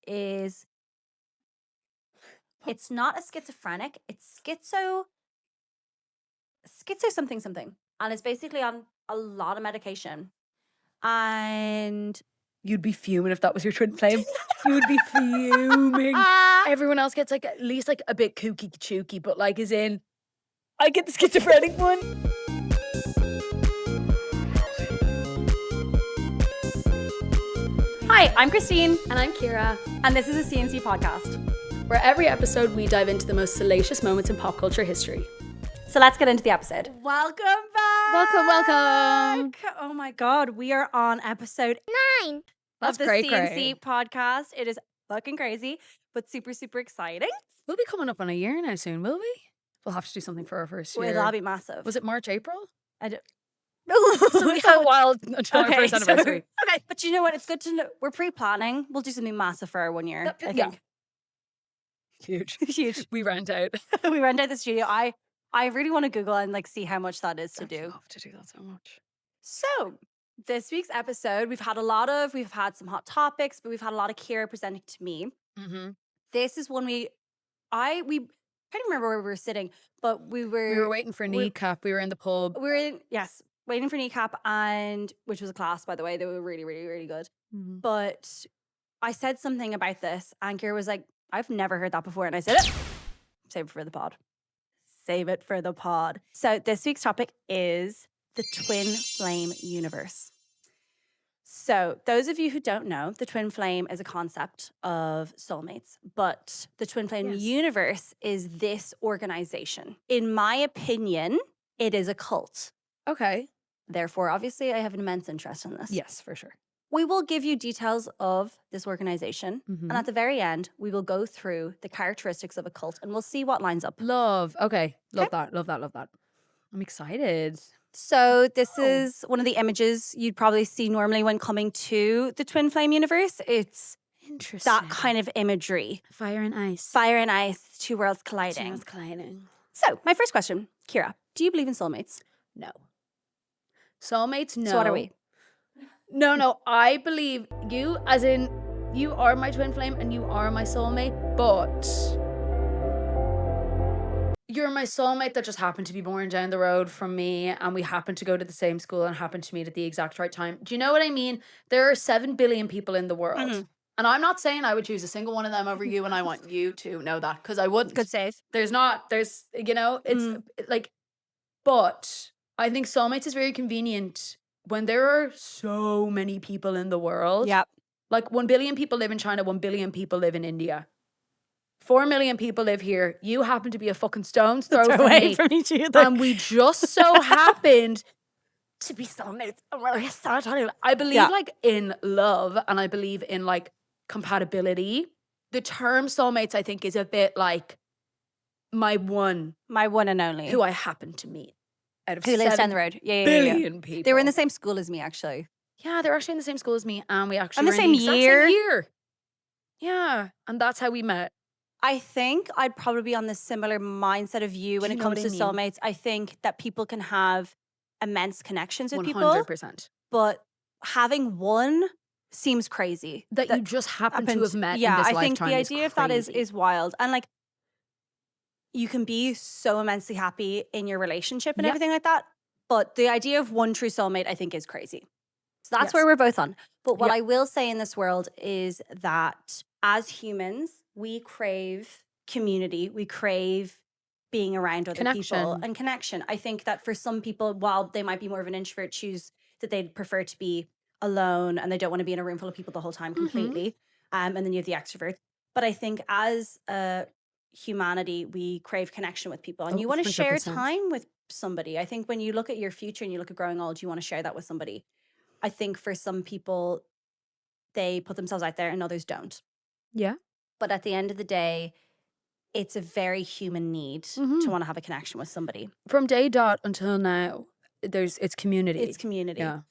is, it's not a schizophrenic, it's schizo something something. And it's basically on a lot of medication. And You'd be fuming if that was your twin flame. You would be fuming. Everyone else gets like at least like a bit kooky chooky, but like as in, I get the schizophrenic one. Hi, I'm Christine, And I'm Ciara. and this is a CNC podcast. Where every episode we dive into the most salacious moments in pop culture history. So let's get into the episode. Welcome back. Welcome. Oh my God, we are on episode 9 That's of the great, CNC podcast. It is fucking crazy, but super, super exciting. We'll be coming up on a year now soon, will we? We'll have to do something for our first year. It'll all be massive. Was it March, April? I don't. So we have a while until our first anniversary. Okay, but you know what? It's good to know. We're pre-planning. We'll do something massive for our 1 year. I yeah. think. Huge. Huge. We rent out. We rent out the studio. I really want to Google and like see how much that is to do. I'd love to do that so much. So this week's episode, we've had some hot topics, but we've had a lot of Ciara presenting to me. Mm-hmm. This is one we can't remember where we were sitting, but we were waiting for kneecap. We were in the pub. Waiting for kneecap, and which was a class, by the way. They were really, really, really good. Mm-hmm. But I said something about this, and Ciara was like, I've never heard that before. And I said it. Save it for the pod. Save it for the pod. So this week's topic is the twin flame universe. So those of you who don't know, the twin flame is a concept of soulmates, but the twin flame universe is this organization. In my opinion, it is a cult. Okay. Therefore, obviously, I have an immense interest in this. Yes, for sure. We will give you details of this organization. Mm-hmm. And at the very end, we will go through the characteristics of a cult and we'll see what lines up. Love. Okay. Love that. I'm excited. So this is one of the images you'd probably see normally when coming to the twin flame universe. It's interesting. that kind of imagery. Fire and ice. Fire and ice, two worlds colliding. So my first question, Ciara, do you believe in soulmates? No. Soulmates, no. So what are we? No. I believe you, as in you are my twin flame and you are my soulmate, but you're my soulmate that just happened to be born down the road from me, and we happen to go to the same school and happen to meet at the exact right time. Do you know what I mean? There are 7 billion people in the world. Mm-hmm. And I'm not saying I would choose a single one of them over you, and I want you to know that, because I wouldn't. Good save. It's like, but I think soulmates is very convenient when there are so many people in the world. Yep. Like 1 billion people live in China, 1 billion people live in India. 4 million people live here. You happen to be a fucking stone's throw away from from each other. And we just so happened to be soulmates. I believe like in love, and I believe in like compatibility. The term soulmates, I think, is a bit like my one and only. who I happen to meet out of who lives down the road. Yeah. billion people. They were in the same school as me, actually. Yeah, they were actually in the same school as me, and we actually And were the in same exact year. same year. Yeah, and that's how we met. I think I'd probably be on the similar mindset of you when it comes to soulmates. I think that people can have immense connections with 100%. people, but having one seems crazy. That you just happen to have met in this lifetime. I think the idea of that is wild. And like, you can be so immensely happy in your relationship and everything like that, but the idea of one true soulmate, I think, is crazy. So that's where we're both on. But what I will say in this world is that as humans, we crave community. We crave being around other people and connection. I think that for some people, while they might be more of an introvert, choose that they'd prefer to be alone and they don't want to be in a room full of people the whole time completely. And then you have the extrovert. But I think as humanity, we crave connection with people. And you want to share 100%. time with somebody. I think when you look at your future and you look at growing old, you want to share that with somebody. I think for some people, they put themselves out there and others don't. Yeah. But at the end of the day, it's a very human need to want to have a connection with somebody. From day dot until now, it's community. It's community. Yeah.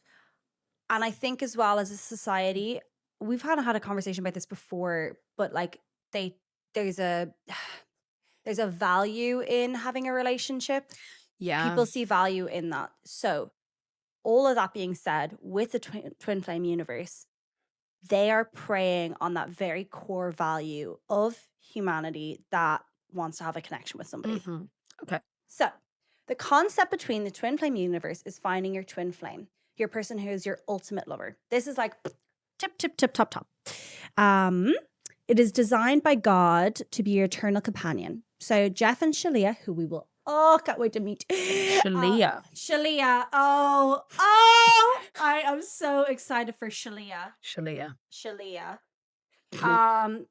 And I think as well as a society, we've kind of had a conversation about this before, but like there's a value in having a relationship. Yeah. People see value in that. So all of that being said, with the twin flame universe, they are preying on that very core value of humanity that wants to have a connection with somebody. Okay. So the concept between the twin flame universe is finding your twin flame, your person who is your ultimate lover. This is like tip, top. It is designed by God to be your eternal companion. So Jeff and Shalia, who we will can't wait to meet. Shalia. Shalia. I am so excited for Shalia. Shalia.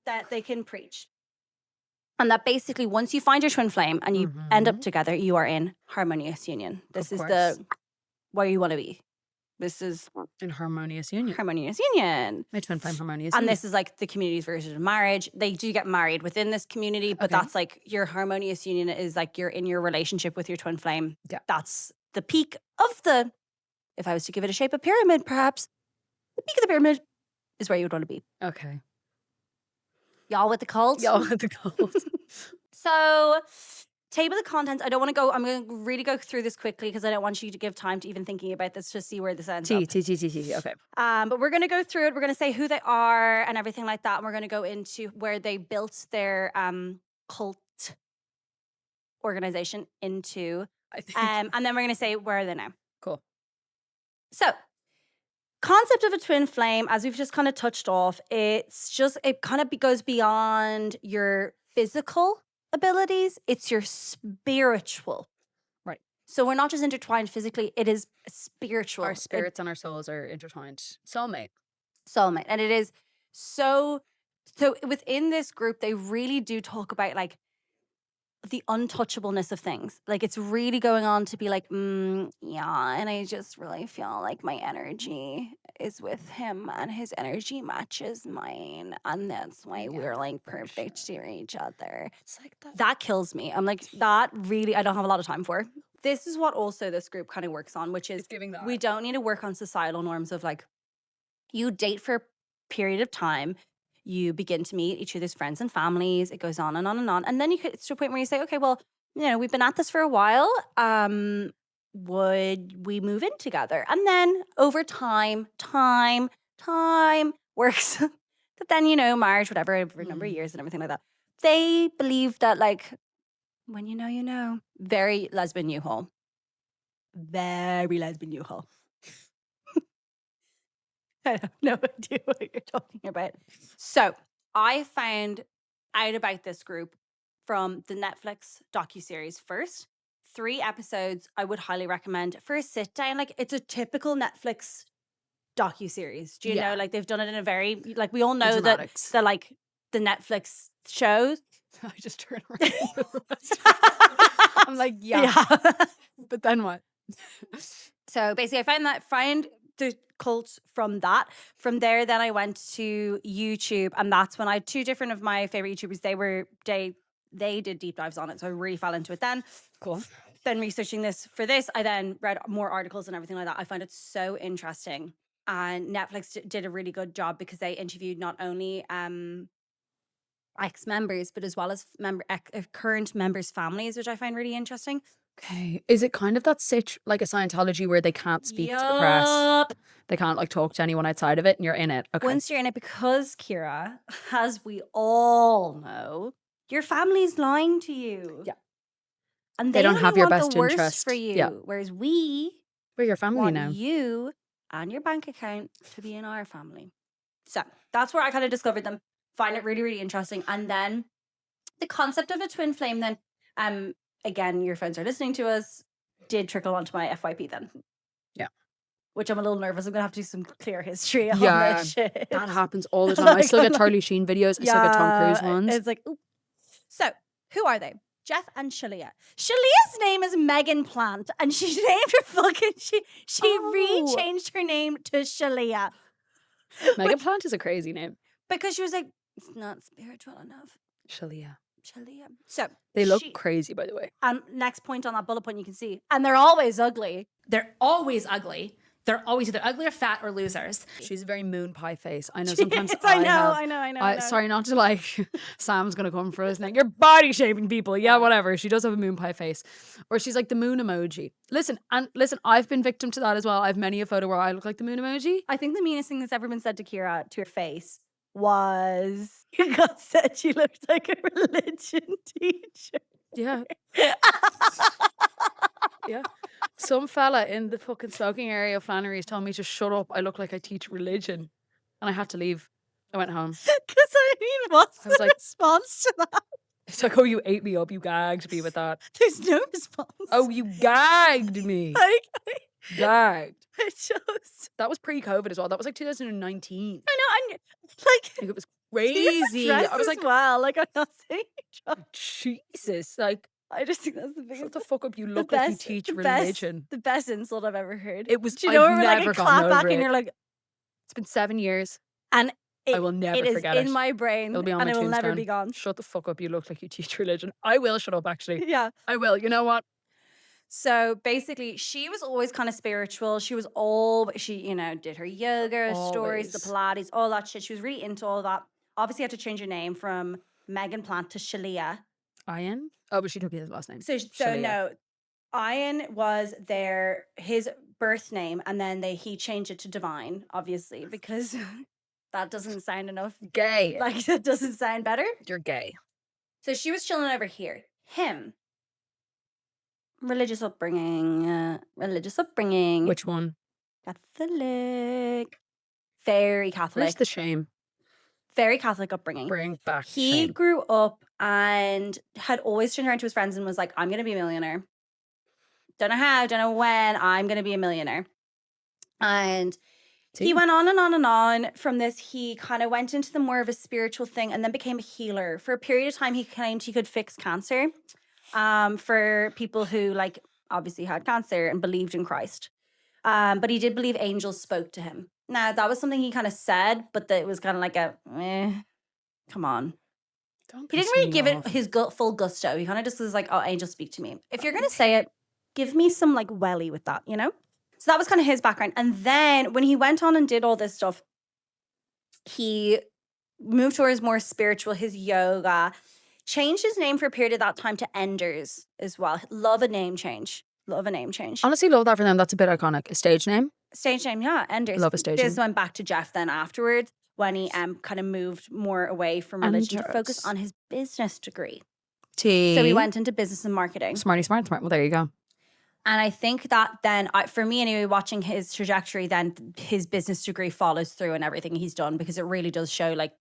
That they can preach. And that basically once you find your twin flame and you end up together, you are in harmonious union. This is the where you want to be. This is in harmonious union. Harmonious union. My twin flame harmonious and union. this is like the community's version of marriage. They do get married within this community, but that's like your harmonious union is like you're in your relationship with your twin flame. Yeah. That's the peak of the, if I was to give it a shape of pyramid, perhaps, the peak of the pyramid is where you would want to be. Okay. Y'all with the cult? Y'all with the cult. So, table of contents. I don't want to go, I'm going to really go through this quickly because I don't want you to give time to even thinking about this to see where this ends up. Okay. But we're going to go through it. We're going to say who they are and everything like that. And we're going to go into where they built their cult organization into. I think. And then we're going to say where are they now. Cool. So, concept of a twin flame, as we've just kind of touched off, it's just, it kind of goes beyond your physical abilities. It's your spiritual. Right. So we're not just intertwined physically, it is spiritual. Our spirits and our souls are intertwined. Soulmate. And it is so within this group, they really do talk about like the untouchableness of things. Like it's really going on to be like, yeah, and I just really feel like my energy is with him and his energy matches mine. And that's why we're like perfect to each other. It's like that. That kills me. I'm like, that really, I don't have a lot of time for. This is what also this group kind of works on, which is we don't need to work on societal norms of like, you date for a period of time, you begin to meet each other's friends and families, it goes on and on and on. And then it's to a point where you say, okay, well, we've been at this for a while. Would we move in together? And then over time works. But then, marriage, whatever, over a number of years and everything like that. They believe that like, when you know. Very lesbian U-Haul. Very lesbian U-Haul. I have no idea what you're talking about. So I found out about this group from the Netflix docuseries first. 3 episodes I would highly recommend for a sit down. Like it's a typical Netflix docuseries. Do you know? Like they've done it in a very, like we all know that the like the Netflix shows. I just turn around. I'm like, yeah. But then what? So basically I find the cult from that. From there, then I went to YouTube, and that's when I had 2 different of my favorite YouTubers. They did deep dives on it, so I really fell into it then. Cool. Then researching this for this, I then read more articles and everything like that. I find it so interesting. And Netflix did a really good job because they interviewed not only ex-members, but as well as current members' families, which I find really interesting. Okay. Is it kind of that like a Scientology where they can't speak to the press? They can't like talk to anyone outside of it and you're in it. Okay. Once you're in it, because Ciara, as we all know, your family's lying to you. Yeah. And they don't have your best the worst interest for you. Yeah. Whereas we're your family want now. You and your bank account to be in our family. So that's where I kind of discovered them. Find it really, really interesting. And then the concept of a twin flame then, again, your friends are listening to us, did trickle onto my FYP then. Yeah. Which I'm a little nervous. I'm going to have to do some clear history on this shit. That happens all the time. I still get Charlie Sheen videos. I still get Tom Cruise ones. It's like, ooh. So, who are they? Jeff and Shalia. Shalia's name is Megan Plant, and she named her fucking, she re-changed her name to Shalia. Megan Plant is a crazy name. Because she was like, it's not spiritual enough. Shalia. So they look crazy, by the way. And next point on that bullet point, you can see, and they're always ugly. They're always either ugly or fat or losers. She's a very moon pie face. I know sometimes Yes, I know. sorry, not to like, Sam's gonna come for us now. You're body shaming people. Yeah, whatever. She does have a moon pie face. Or she's like the moon emoji. Listen, I've been victim to that as well. I have many a photo where I look like the moon emoji. I think the meanest thing that's ever been said to Ciara to her face was you got said she looked like a religion teacher. Yeah. Yeah. Some fella in the fucking smoking area of Flannery's told me to shut up. I look like I teach religion. And I had to leave. I went home. Because I mean, what's I was the like- response to that? It's like, oh, you ate me up. You gagged me with that. There's no response. Oh, you gagged me. Gagged. I just, That was pre-COVID as well. That was like 2019. I know, like Like, it was crazy. I was like, well, like I'm not saying you're drunk. Jesus. Like, I just think that's the shut biggest. the fuck up. You the look like you best- teach the religion. the best insult I've ever heard. It was, Do you know I've where like never a gotten clap over back it. and you're like, It's been 7 years. and I will never it is forget in it. my brain, It'll be on and my it will never tombstone. be gone. Shut the fuck up. You look like you teach religion. I will shut up, actually. Yeah. I will. You know what? So basically, she was always kind of spiritual. She you know, did her yoga stories, the Pilates, all that shit. She was really into all that. Obviously, had to change her name from Megan Plant to Shalia. Ian? Oh, but she took his last name. So Shalia. no, Ian was his birth name, and then he changed it to Divine, obviously, because that doesn't sound enough. Gay. Like that doesn't sound better. You're gay. So she was chilling over here. Him. Religious upbringing. Which one? Catholic. Very Catholic. Where's the shame? Very Catholic upbringing. Bring back He shame. grew up and had always turned around to his friends and was like, I'm going to be a millionaire. Don't know how, don't know when, I'm going to be a millionaire. And he went on and on and on from this. He kind of went into the more of a spiritual thing and then became a healer. For a period of time, he claimed he could fix cancer for people who like obviously had cancer and believed in Christ. But he did believe angels spoke to him. Now, that was something he kind of said, but it was kind of like come on. He didn't really give it his full gusto. He kind of just was like, oh, angels speak to me. If you're going to say it, give me some like welly with that, you know? So that was kind of his background. And then when he went on and did all this stuff, he moved towards more spiritual, his yoga, changed his name for a period of that time to Enders as well. Love a name change. Honestly, love that for them. That's a bit iconic. A stage name? Stage name, yeah, Enders. Love a stage This name. went back to Jeff then afterwards when he kind of moved more away from religion to focus on his business degree. So he went into business and marketing. Smarty smart. Well, there you go. And I think that then, for me anyway, watching his trajectory, then his business degree follows through and everything he's done, because it really does show like,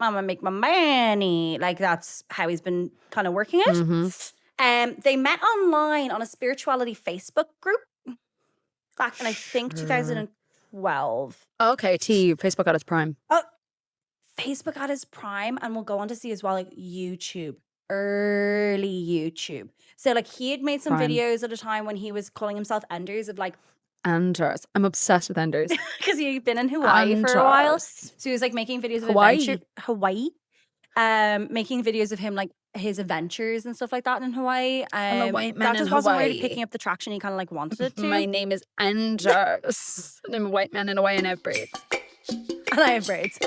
I'm gonna make my money. Like that's how he's been kind of working it. Mm-hmm. They met online on a spirituality Facebook group back in I think 2012. Okay, Facebook at its prime. Oh, Facebook at its prime, and we'll go on to see as well like YouTube, early YouTube. So like he had made some videos at a time when he was calling himself Enders of like Enders. I'm obsessed with Enders. because he'd been in Hawaii for a while. So he was like making videos of Hawaii. Making videos of him like his adventures and stuff like that in Hawaii. I'm a white man that just in wasn't Hawaii. really picking up the traction he kind of like wanted it to. My name is Enders. I'm a white man in Hawaii and I have braids. And I have braids.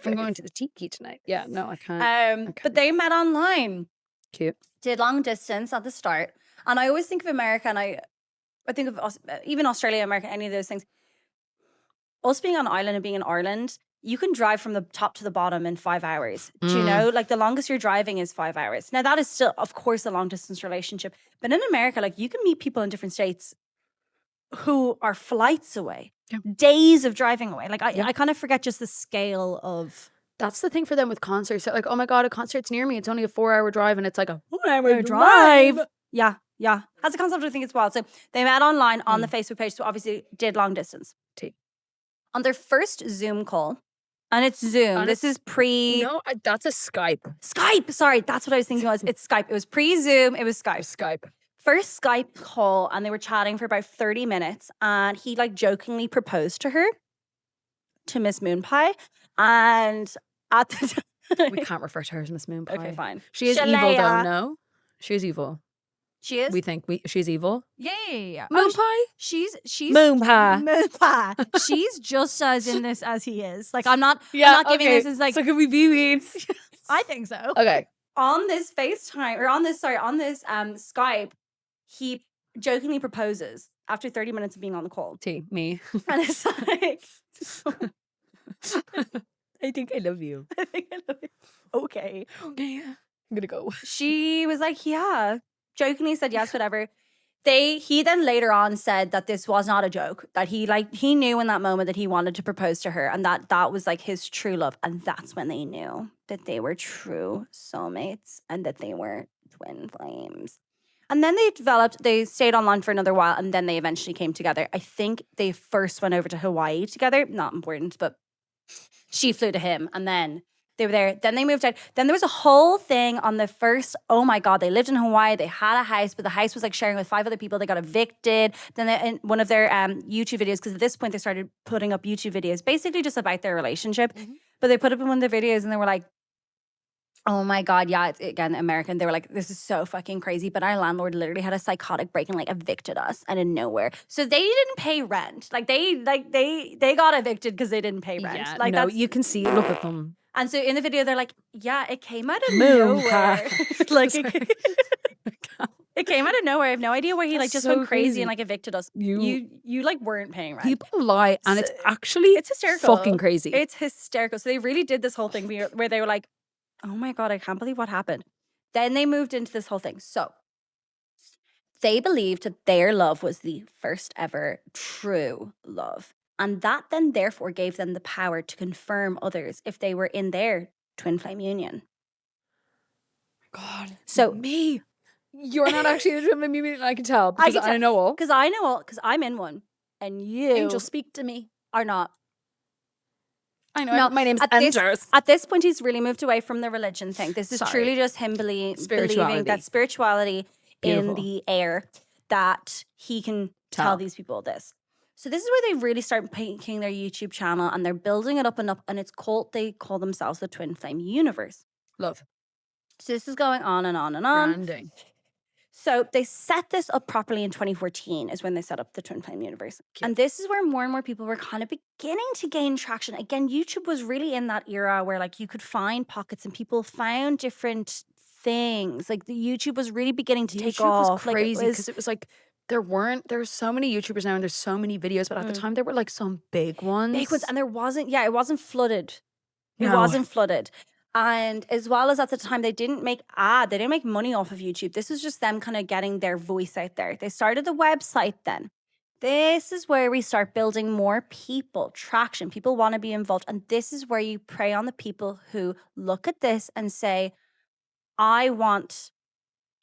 I'm going to the tiki tonight. Yeah, no, I can't. But they met online. Cute. Did long distance at the start. And I always think of America, and I think of even Australia, America, any of those things. Us being on an island and being in Ireland, you can drive from the top to the bottom in 5 hours. Do you know? Like the longest you're driving is 5 hours. Now that is still, of course, a long distance relationship. But in America, like you can meet people in different states who are flights away, days of driving away. Like I kind of forget just the scale of. That's the thing for them with concerts. They're like, oh my God, a concert's near me. It's only a 4-hour drive and it's like a 4-hour drive. Yeah. That's a concept I think it's wild. So they met online on the Facebook page. So obviously did long distance. On their first Zoom call. And it's Zoom. This is pre. No, that's a Skype. Skype. Sorry, that's what I was thinking was. It's Skype. It was pre-Zoom. It was Skype. Skype. First Skype call, and they were chatting for about 30 minutes. And he like jokingly proposed to her, to Miss Moonpie. And at the time, We can't refer to her as Miss Moonpie. Okay, fine. She is evil though, no? She is evil. She is? We think she's evil. Yeah. Moon pie? She's Moon pie. Moon pie. She's just as in this as he is. Like I'm not giving okay. this as like So can we be weeds? I think so. Okay. On this FaceTime or on this Skype, he jokingly proposes after 30 minutes of being on the call. Me. And it's like I think I love you. I think I love it. Okay. Okay. I'm gonna go. She was like, yeah. Jokingly said yes, whatever. He then later on said that this was not a joke, that he knew in that moment that he wanted to propose to her and that was like his true love. And that's when they knew that they were true soulmates and that they were twin flames. And then they stayed online for another while and then they eventually came together. I think they first went over to Hawaii together. Not important, but she flew to him and then they were there. Then they moved out. Then there was a whole thing on the first. Oh my God, they lived in Hawaii. They had a house, but the house was like sharing with 5 other people. They got evicted. Then in one of their YouTube videos, because at this point they started putting up YouTube videos, basically just about their relationship. Mm-hmm. But they put up in one of their videos and they were like, oh my God, yeah, it's again American. They were like, this is so fucking crazy. But our landlord literally had a psychotic break and like evicted us out of nowhere. So they didn't pay rent. They got evicted because they didn't pay rent. Yeah, like no, you can see. Look at them. And so in the video, they're like, yeah, it came out of Moon nowhere. Like it came out of nowhere. I have no idea why he like just so went crazy crazy. and like evicted us. You like weren't paying rent. People lie and it's actually it's hysterical. Fucking crazy. It's hysterical. So they really did this whole thing where they were like, oh my God, I can't believe what happened. Then they moved into this whole thing. So they believed that their love was the first ever true love. And that then therefore gave them the power to confirm others if they were in their twin flame union. God. So me. You're not actually a twin flame union, I can tell. Because I know all. Because I know all. Because I'm in one. And you Angel, speak to me. Are not. I know. No, my name's Anders. At this point, he's really moved away from the religion thing. This is truly just him believing that spirituality in the air, that he can tell these people this. So this is where they really start making their YouTube channel and they're building it up and they call themselves the Twin Flame Universe. Love. So this is going on and on and on. Branding. So they set this up properly in 2014 is when they set up the Twin Flame Universe. Cute. And this is where more and more people were kind of beginning to gain traction. Again, YouTube was really in that era where like you could find pockets and people found different things. Like the YouTube was really beginning to take off. YouTube was crazy because it was like there's so many YouTubers now and there's so many videos, but at the time there were like some big ones. And it wasn't flooded. It wasn't flooded. And as well as at the time, they didn't make money off of YouTube. This was just them kind of getting their voice out there. They started the website then. This is where we start building more people, traction. People want to be involved. And this is where you prey on the people who look at this and say, I want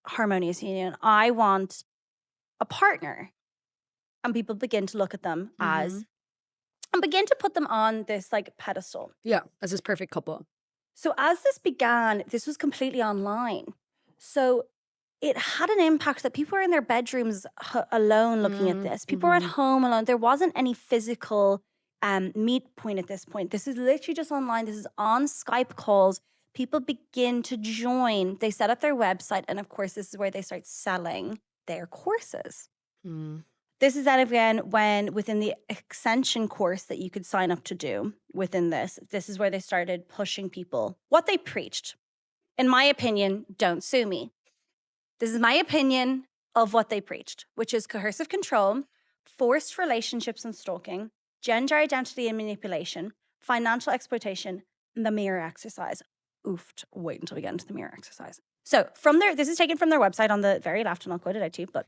harmonious union. I want a partner. And people begin to look at them and begin to put them on this like pedestal. Yeah, as this perfect couple. So as this began, this was completely online. So it had an impact that people were in their bedrooms alone looking at this. People were at home alone. There wasn't any physical meet point at this point. This is literally just online. This is on Skype calls. People begin to join. They set up their website. And of course, this is where they start selling their courses. This is then again when within the extension course that you could sign up to do within this is where they started pushing people. What they preached, in my opinion, don't sue me. This is my opinion of what they preached, which is coercive control, forced relationships and stalking, gender identity and manipulation, financial exploitation, and the mirror exercise. Oofed, wait until we get into the mirror exercise. So this is taken from their website on the very left, and I'll quote it out to you, but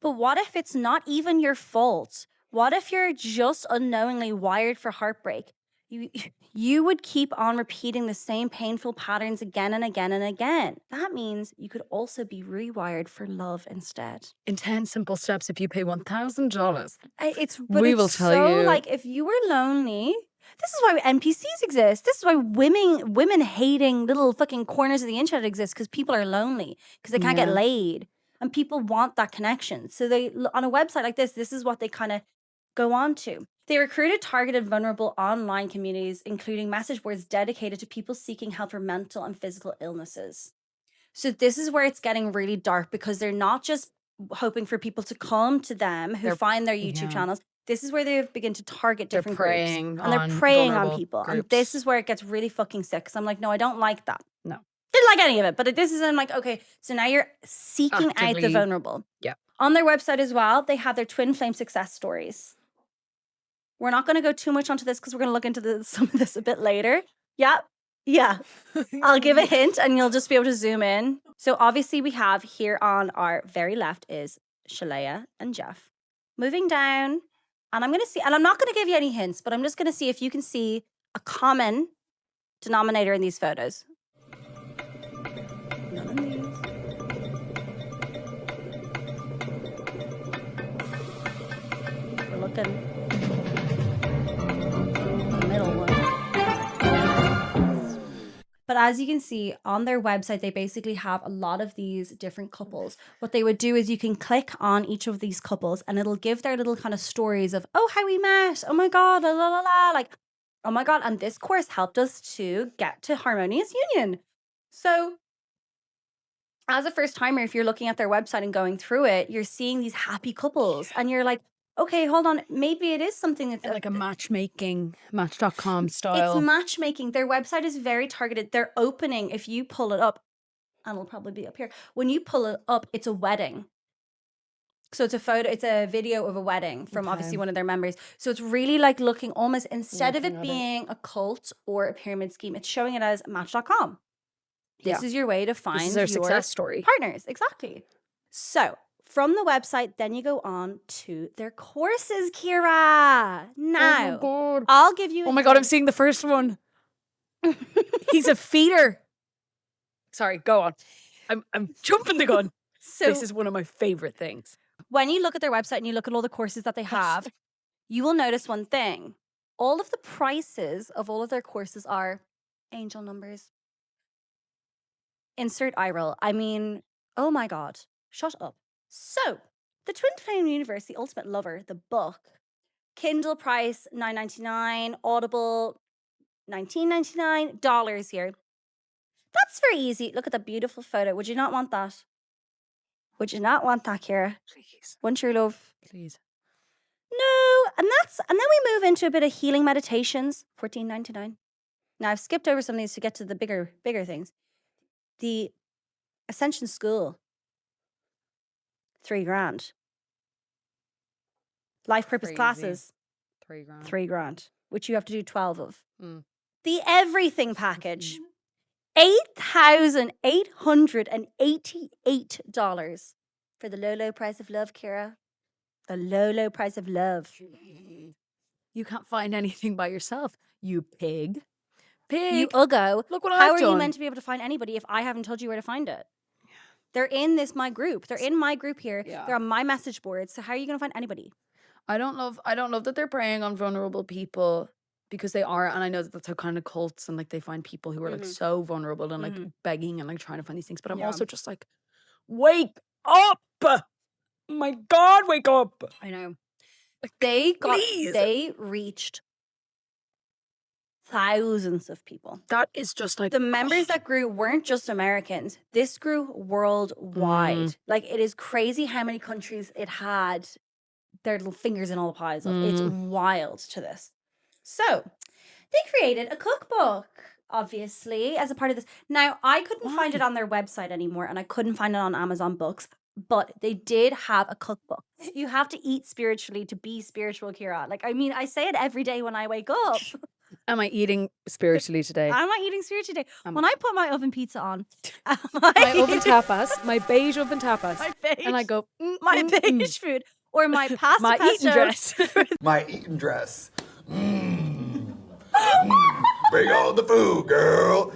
but what if it's not even your fault? What if you're just unknowingly wired for heartbreak? You would keep on repeating the same painful patterns again and again and again. That means you could also be rewired for love instead. In 10 simple steps, if you pay $1,000. We will tell you. Like if you were lonely, this is why NPCs exist. This is why women hating little fucking corners of the internet exist, because people are lonely, because they can't get laid. And people want that connection. So they, on a website like this is what they kind of go on to. They recruited targeted vulnerable online communities, including message boards dedicated to people seeking help for mental and physical illnesses. So this is where it's getting really dark because they're not just hoping for people to come to them who find their YouTube channels. This is where they begin to target different groups. And they're preying on people. And this is where it gets really fucking sick. Because I'm like, no, I don't like that. No. Didn't like any of it. But this is, I'm like, okay, so now you're seeking out the vulnerable. Yeah. On their website as well, they have their twin flame success stories. We're not going to go too much onto this because we're going to look into some of this a bit later. Yeah. I'll give a hint and you'll just be able to zoom in. So obviously we have here on our very left is Shalaya and Jeff. Moving down, and I'm going to see, and I'm not going to give you any hints, but I'm just going to see if you can see a common denominator in these photos. None of these. We're looking. The middle one. But as you can see on their website, they basically have a lot of these different couples. What they would do is you can click on each of these couples and it'll give their little kind of stories of, oh, how we met. Oh my God, la la la la. Like, oh my God. And this course helped us to get to harmonious union. So as a first timer, if you're looking at their website and going through it, you're seeing these happy couples and you're like, okay, hold on. Maybe it is something that's like a matchmaking, match.com style. It's matchmaking. Their website is very targeted. They're opening, if you pull it up, and it'll probably be up here. When you pull it up, it's a wedding. So it's a photo, it's a video of a wedding from obviously one of their members. So it's really like looking almost, instead of it being a cult or a pyramid scheme, it's showing it as match.com. This is your way to find your success story. Partners. Exactly. So from the website, then you go on to their courses, Ciara. Now, I'll give you. Oh my God, I'm seeing the first one. He's a feeder. Sorry, go on. I'm jumping the gun. So this is one of my favorite things. When you look at their website and you look at all the courses that they have, you will notice one thing. All of the prices of all of their courses are angel numbers. Insert eye roll. I mean, oh my God, shut up. So, the Twin Flame Universe, The Ultimate Lover, the book, Kindle price $9.99, Audible $19.99 here. That's very easy. Look at the beautiful photo. Would you not want that? Would you not want that, Ciara? Please. One true love. Please. No, and then we move into a bit of healing meditations, $14.99. Now I've skipped over some of these to get to the bigger things. The Ascension School, $3,000. Life Purpose Classes, $3,000. $3,000, which you have to do 12 of. Mm. The Everything Package, $8,888 for the low price of love, Ciara. The low price of love. You can't find anything by yourself, you pig. You uggo. Look what How I've are done. you meant to be able to find anybody if I haven't told you where to find it? They're in my group. They're in my group here. Yeah. They're on my message board. So how are you going to find anybody? I don't love that they're preying on vulnerable people because they are, and I know that that's how kind of cults and like they find people who are like so vulnerable and like begging and like trying to find these things. But I'm also just like, wake up! My God, wake up! I know. Like, They reached thousands of people. That is just like The members that grew weren't just Americans. This grew worldwide. Like, it is crazy how many countries it had their little fingers in all the pies of. It's wild to this. So, they created a cookbook, obviously, as a part of this. Now, I couldn't find it on their website anymore, and I couldn't find it on Amazon Books, but they did have a cookbook. You have to eat spiritually to be spiritual, Ciara. Like, I mean, I say it every day when I wake up. Am I eating spiritually today? I'm not eating spiritually today. When I put my oven pizza on, my oven tapas, my beige oven tapas, and I go, my beige food, or my pasta my pesto. eating dress. My eating dress. Bring on the food, girl.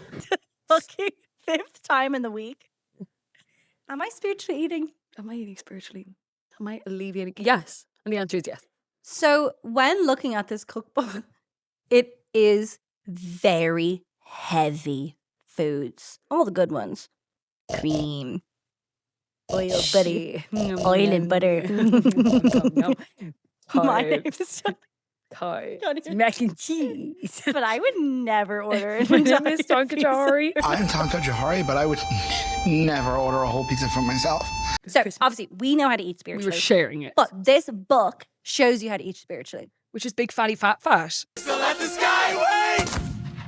Fucking 5th time in the week. Am I spiritually eating? Am I eating spiritually? Am I alleviating? Yes. And the answer is yes. So when looking at this cookbook, it is very heavy foods. All the good ones. Cream. Oil, butter. Oil and butter. My name is Thai. Johnny. It's mac and cheese. But I would never order it. My name is Tonka Jahari. I'm Tonka Jahari, but I would never order a whole pizza for myself. So obviously we know how to eat We spiritually. were sharing it. But this book shows you how to eat spiritually. Which is big fatty fat fat.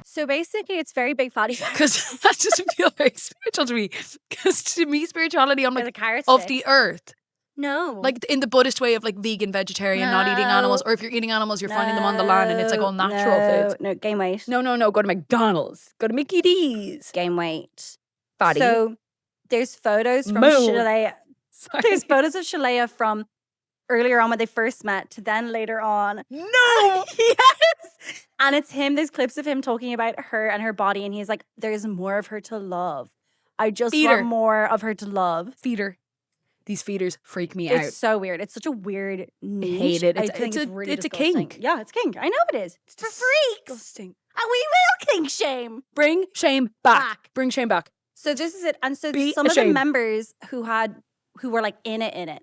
So basically it's very big fatty fat. Because that doesn't feel very spiritual to me. Because to me, spirituality, I'm With like, a carrot of stick. the earth. No. Like in the Buddhist way of like vegan, vegetarian, not eating animals. Or if you're eating animals, you're finding them on the land and it's like all natural foods. No, gain weight. No. Go to McDonald's. Go to Mickey D's. Gain weight. Fatty. So there's photos from Moo. Shalea. Sorry. There's photos of Shalea from earlier on when they first met to then later on. No! Yes! And it's him, there's clips of him talking about her and her body and he's like, there's more of her to love. I just Feeder. want more of her to love. Feeder. These feeders freak me It's out. so weird. It's such a weird niche. hate it. I It's- think it's really a disgusting. kink. Yeah, it's kink. I know it is. It's for freaks. Disgusting. And we will kink shame. Bring shame back. Back. Bring shame back. So this is it. And so Be some of the ashamed. members who were like in it.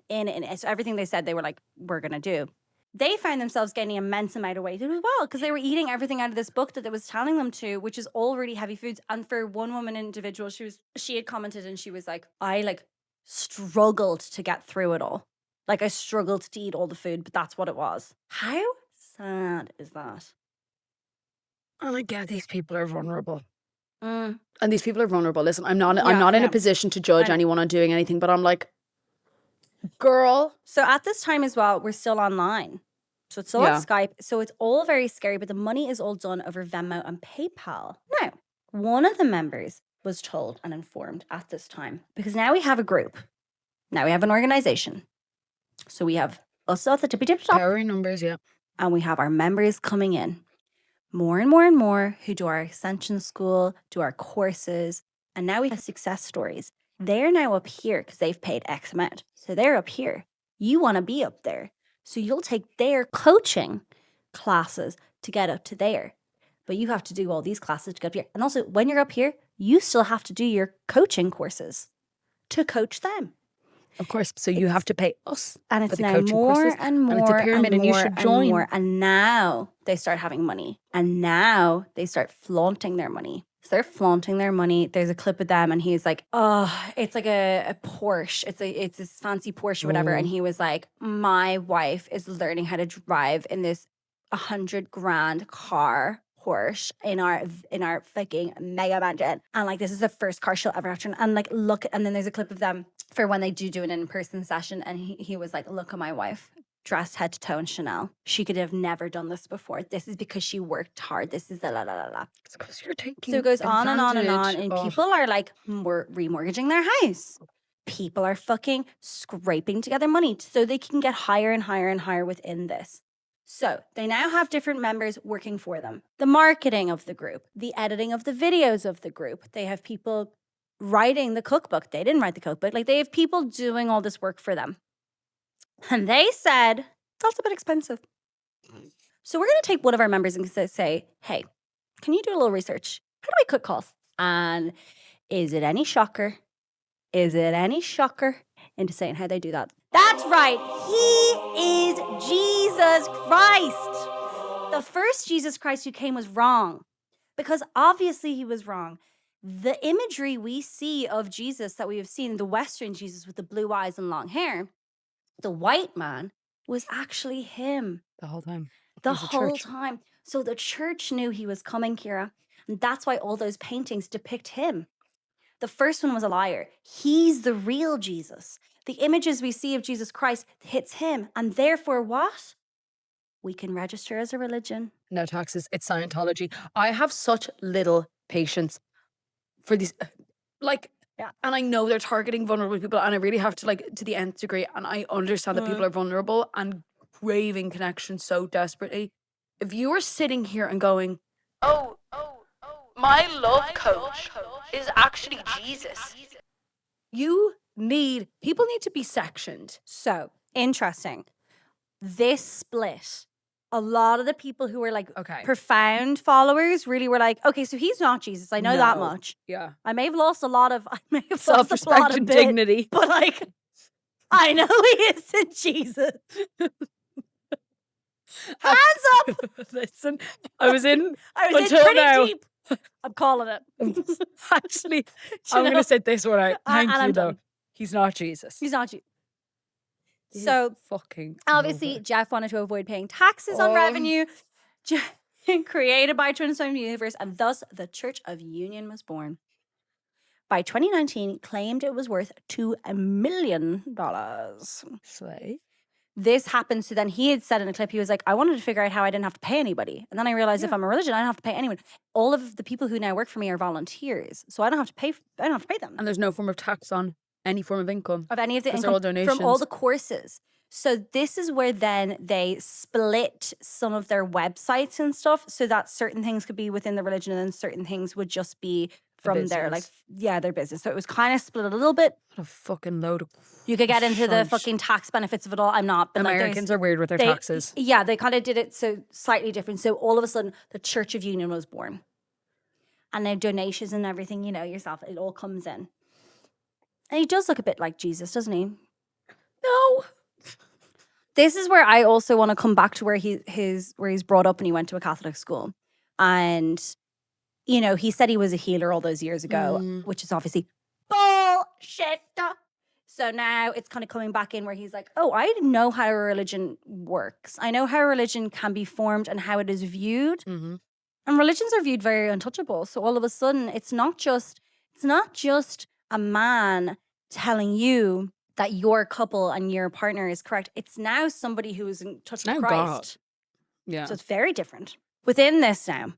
So everything they said they were like, we're gonna do. They found themselves gaining immense amount of weight as well because they were eating everything out of this book that it was telling them to, which is all really heavy foods. And for one woman individual, she had commented and she was like, I like struggled to get through it all. Like I struggled to eat all the food, but that's what it was. How sad is that? And I get these people are vulnerable. Mm. And these people are vulnerable. Listen, I'm not Yeah, in I a know. position to judge I know. anyone on doing anything, but I'm like, girl. So at this time as well, we're still online. So it's still Yeah. on Skype. So it's all very scary, but the money is all done over Venmo and PayPal. Now, one of the members was told and informed at this time because now we have a group. Now we have an organization. So we have us at the tippy tip top Power numbers, yeah. and we have our members coming in. More and more and more who do our extension school, do our courses, and now we have success stories. They're now up here because they've paid X amount. So they're up here. You want to be up there. So you'll take their coaching classes to get up to there. But you have to do all these classes to get up here. And also, when you're up here, you still have to do your coaching courses to coach them. Of course. So you have to pay us. And for it's the now coaching more courses. and more And it's a pyramid and you more should join. more. And now they start having money. And now they start flaunting their money. So they're flaunting their money. There's a clip of them and he's like, oh, it's like a Porsche. It's this fancy Porsche or whatever. Ooh. And he was like, my wife is learning how to drive in this $100,000 car Porsche in our fucking mega mansion. And like, this is the first car she'll ever have to. And like, look, and then there's a clip of them for when they do an in-person session. And he was like, look at my wife. Dressed head to toe in Chanel. She could have never done this before. This is because she worked hard. This is the la la la la. It's because you're taking So it goes on and on and on. advantage And of- people are like remortgaging their house. People are fucking scraping together money so they can get higher and higher and higher within this. So they now have different members working for them. The marketing of the group, the editing of the videos of the group. They have people writing the cookbook. They didn't write the cookbook. Like they have people doing all this work for them. And they said, that's a bit expensive. So we're going to take one of our members and say, hey, can you do a little research? How do we cut costs? And is it any shocker? Is it any shocker into saying how they do that? That's right. He is Jesus Christ. The first Jesus Christ who came was wrong because obviously he was wrong. The imagery we see of Jesus that we have seen, the Western Jesus with the blue eyes and long hair, the white man was actually him the whole time. the It was a whole church. time. So the church knew he was coming, Ciara. And that's why all those paintings depict him. The first one was a liar. He's the real Jesus. The images we see of Jesus Christ hits him. And therefore what? We can register as a religion. No taxes. It's Scientology. I have such little patience for these, like, Yeah. and I know they're targeting vulnerable people, and I really have to, like, to the nth degree. And I understand that people are vulnerable and craving connection so desperately. If you are sitting here and going, my love coach is actually Jesus, people need to be sectioned. So interesting. This split. A lot of the people who were like Okay. profound followers really were like, okay, so he's not Jesus. I know that No. much. Yeah. I may have lost a lot of Self-respect and dignity. but like, I know he isn't Jesus. Hands up. Listen, I was in I was in until pretty now. deep. I'm calling it. Actually, Do I'm you going know? to sit this one out. Thank And you, I'm though. done. He's not Jesus. He's not you. He is So fucking obviously, over. Jeff wanted to avoid paying taxes on revenue created by Transform Universe, and thus the Church of Union was born. By 2019, claimed it was worth $2 million. Slay. This happened. So then he had said in a clip, he was like, I wanted to figure out how I didn't have to pay anybody. And then I realized if I'm a religion, I don't have to pay anyone. All of the people who now work for me are volunteers. So I don't have to pay them. And there's no form of tax on any form of income. Of any of the 'Cause they're all income from all donations. the courses. So this is where then they split some of their websites and stuff so that certain things could be within the religion and then certain things would just be from their their business. So it was kind of split a little bit. What a fucking load of You could get into the shite. fucking tax benefits of it all. I'm not, but Americans are weird with their taxes. Yeah, they kind of did it so slightly different. So all of a sudden, the Church of Union was born, and now donations and everything. You know yourself, it all comes in. And he does look a bit like Jesus, doesn't he? No. This is where I also want to come back to where he's brought up and he went to a Catholic school, and you know he said he was a healer all those years ago, which is obviously bullshit. So now it's kind of coming back in where he's like, oh, I know how a religion works. I know how a religion can be formed and how it is viewed. Mm-hmm. And religions are viewed very untouchable. So all of a sudden, it's not just a man telling you that your couple and your partner is correct. It's now somebody who is in touch with now Christ. God. Yeah. So it's very different. Within this now,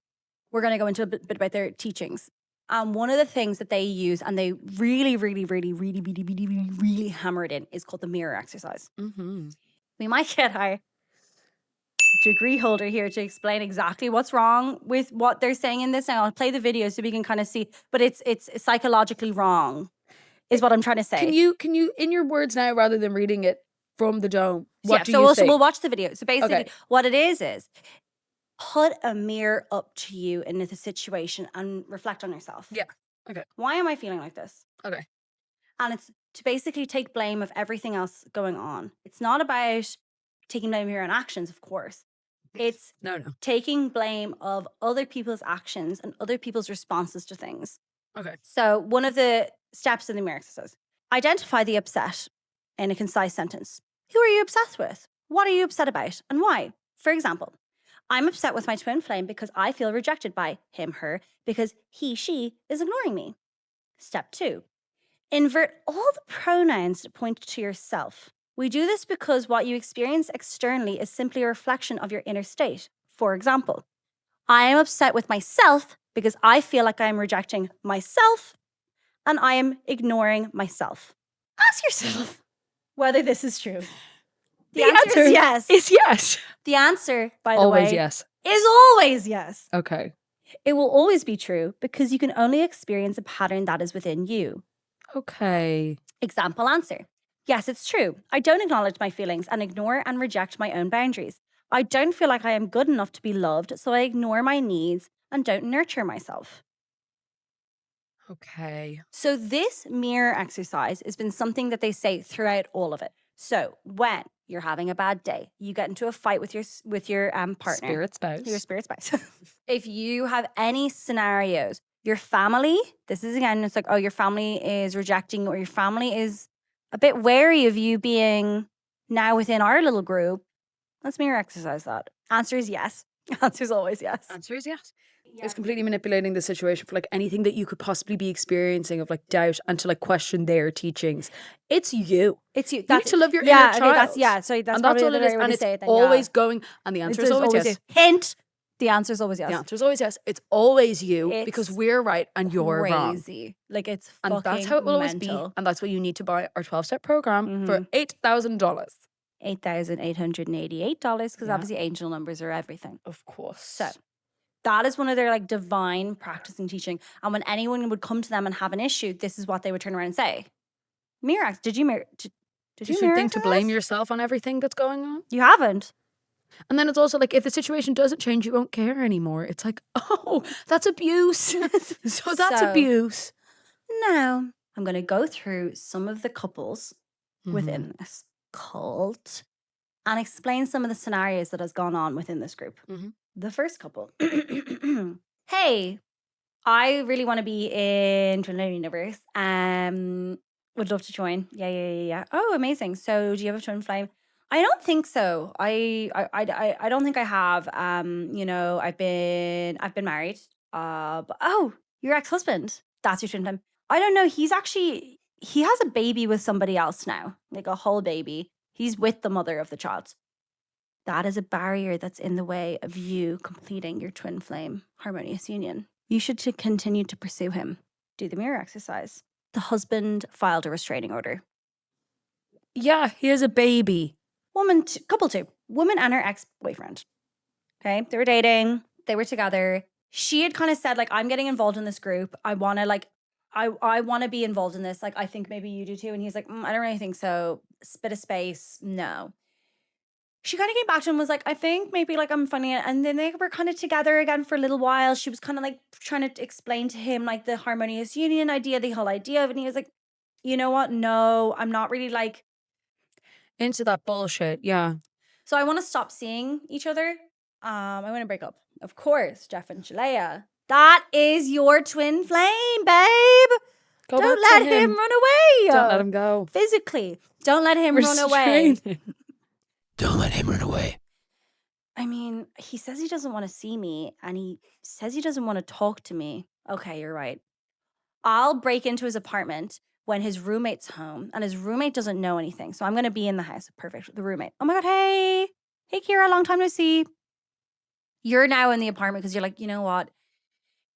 we're going to go into a bit about their teachings. One of the things that they use and they really hammer it in is called the mirror exercise. Mm-hmm. We might get our degree holder here to explain exactly what's wrong with what they're saying in this. And I'll play the video so we can kind of see, but it's psychologically wrong is what I'm trying to say. Can you in your words now rather than reading it from the dome? What do so you we'll, think? we'll watch the video. So basically Okay. what it is put a mirror up to you in the situation and reflect on yourself. Yeah. Okay. Why am I feeling like this? Okay. And it's to basically take blame of everything else going on. It's not about taking blame of your own actions, of course. It's No. taking blame of other people's actions and other people's responses to things. Okay. So one of the steps in the mirror exercise, identify the upset in a concise sentence. Who are you upset with? What are you upset about and why? For example, I'm upset with my twin flame because I feel rejected by him, her, because he, she is ignoring me. Step 2, invert all the pronouns to point to yourself. We do this because what you experience externally is simply a reflection of your inner state. For example, I am upset with myself because I feel like I am rejecting myself and I am ignoring myself. Ask yourself whether this is true. The answer is yes. Is yes. The answer, by the Always way, yes. is always yes. Okay. It will always be true because you can only experience a pattern that is within you. Okay. Example answer. Yes, it's true. I don't acknowledge my feelings and ignore and reject my own boundaries. I don't feel like I am good enough to be loved, so I ignore my needs and don't nurture myself. Okay. So this mirror exercise has been something that they say throughout all of it. So when you're having a bad day, you get into a fight with your partner. Spirit spouse. Your spirit spouse. If you have any scenarios, your family, this is again, it's like, oh, your family is rejecting or your family is a bit wary of you being now within our little group. Let's mirror exercise that. Answer is yes. Answer is always yes. Answer is yes. It's completely manipulating the situation for like anything that you could possibly be experiencing of like doubt and to like question their teachings. It's you. It's you. You need to love your inner okay, child. So that's and probably that's all the it is. right way And to it's say it then, always yeah. going, and the answer It's is always yes. Hint. The answer is always yes. The answer is always yes. It's always you It's because we're right and you're wrong. Crazy. Like it's And fucking that's how it will always mental. be. And that's why you need to buy our 12-step program for $8,000. $8,888 because Yeah. obviously angel numbers are everything. Of course. So that is one of their like divine practicing teaching. And when anyone would come to them and have an issue, this is what they would turn around and say. Mirax, did you mirror? Did you should think to blame yourself on everything that's going on. You haven't. And then it's also like if the situation doesn't change, you won't care anymore. It's like, oh, that's abuse. So that's abuse. Now I'm going to go through some of the couples within this called and explain some of the scenarios that has gone on within this group. Mhm. The first couple. Hey, I really want to be in Twin Flame Universe. Would love to join. Yeah. Oh, amazing. So do you have a twin flame? I don't think so. I don't think I have. I've been married. But your ex-husband. That's your twin flame. I don't know. He has a baby with somebody else now, like a whole baby. He's with the mother of the child. That is a barrier that's in the way of you completing your twin flame harmonious union. You should continue to pursue him. Do the mirror exercise. The husband filed a restraining order. Yeah, he has a baby. Couple two. Woman and her ex-boyfriend. Okay, they were dating. They were together. She had kind of said, like, I'm getting involved in this group. I want to, I want to be involved in this. Like, I think maybe you do too. And he's like, I don't really think so. Bit of space. No. She kind of came back to him and was like, I think maybe like I'm funny. And then they were kind of together again for a little while. She was kind of like trying to explain to him like the harmonious union idea, the whole idea of it. And he was like, you know what? No, I'm not really like into that bullshit. Yeah. So I want to stop seeing each other. I want to break up. Of course, Jeff and Shalea. That is your twin flame, babe. Go Don't back let to him run away. Don't let him go. Physically. Don't let him run away. Restrain him. Don't let him run away. I mean, he says he doesn't want to see me and he says he doesn't want to talk to me. Okay, you're right. I'll break into his apartment when his roommate's home and his roommate doesn't know anything. So I'm going to be in the house. Perfect. The roommate. Oh my God. Hey, Ciara, long time no see. You're now in the apartment because you're like, you know what?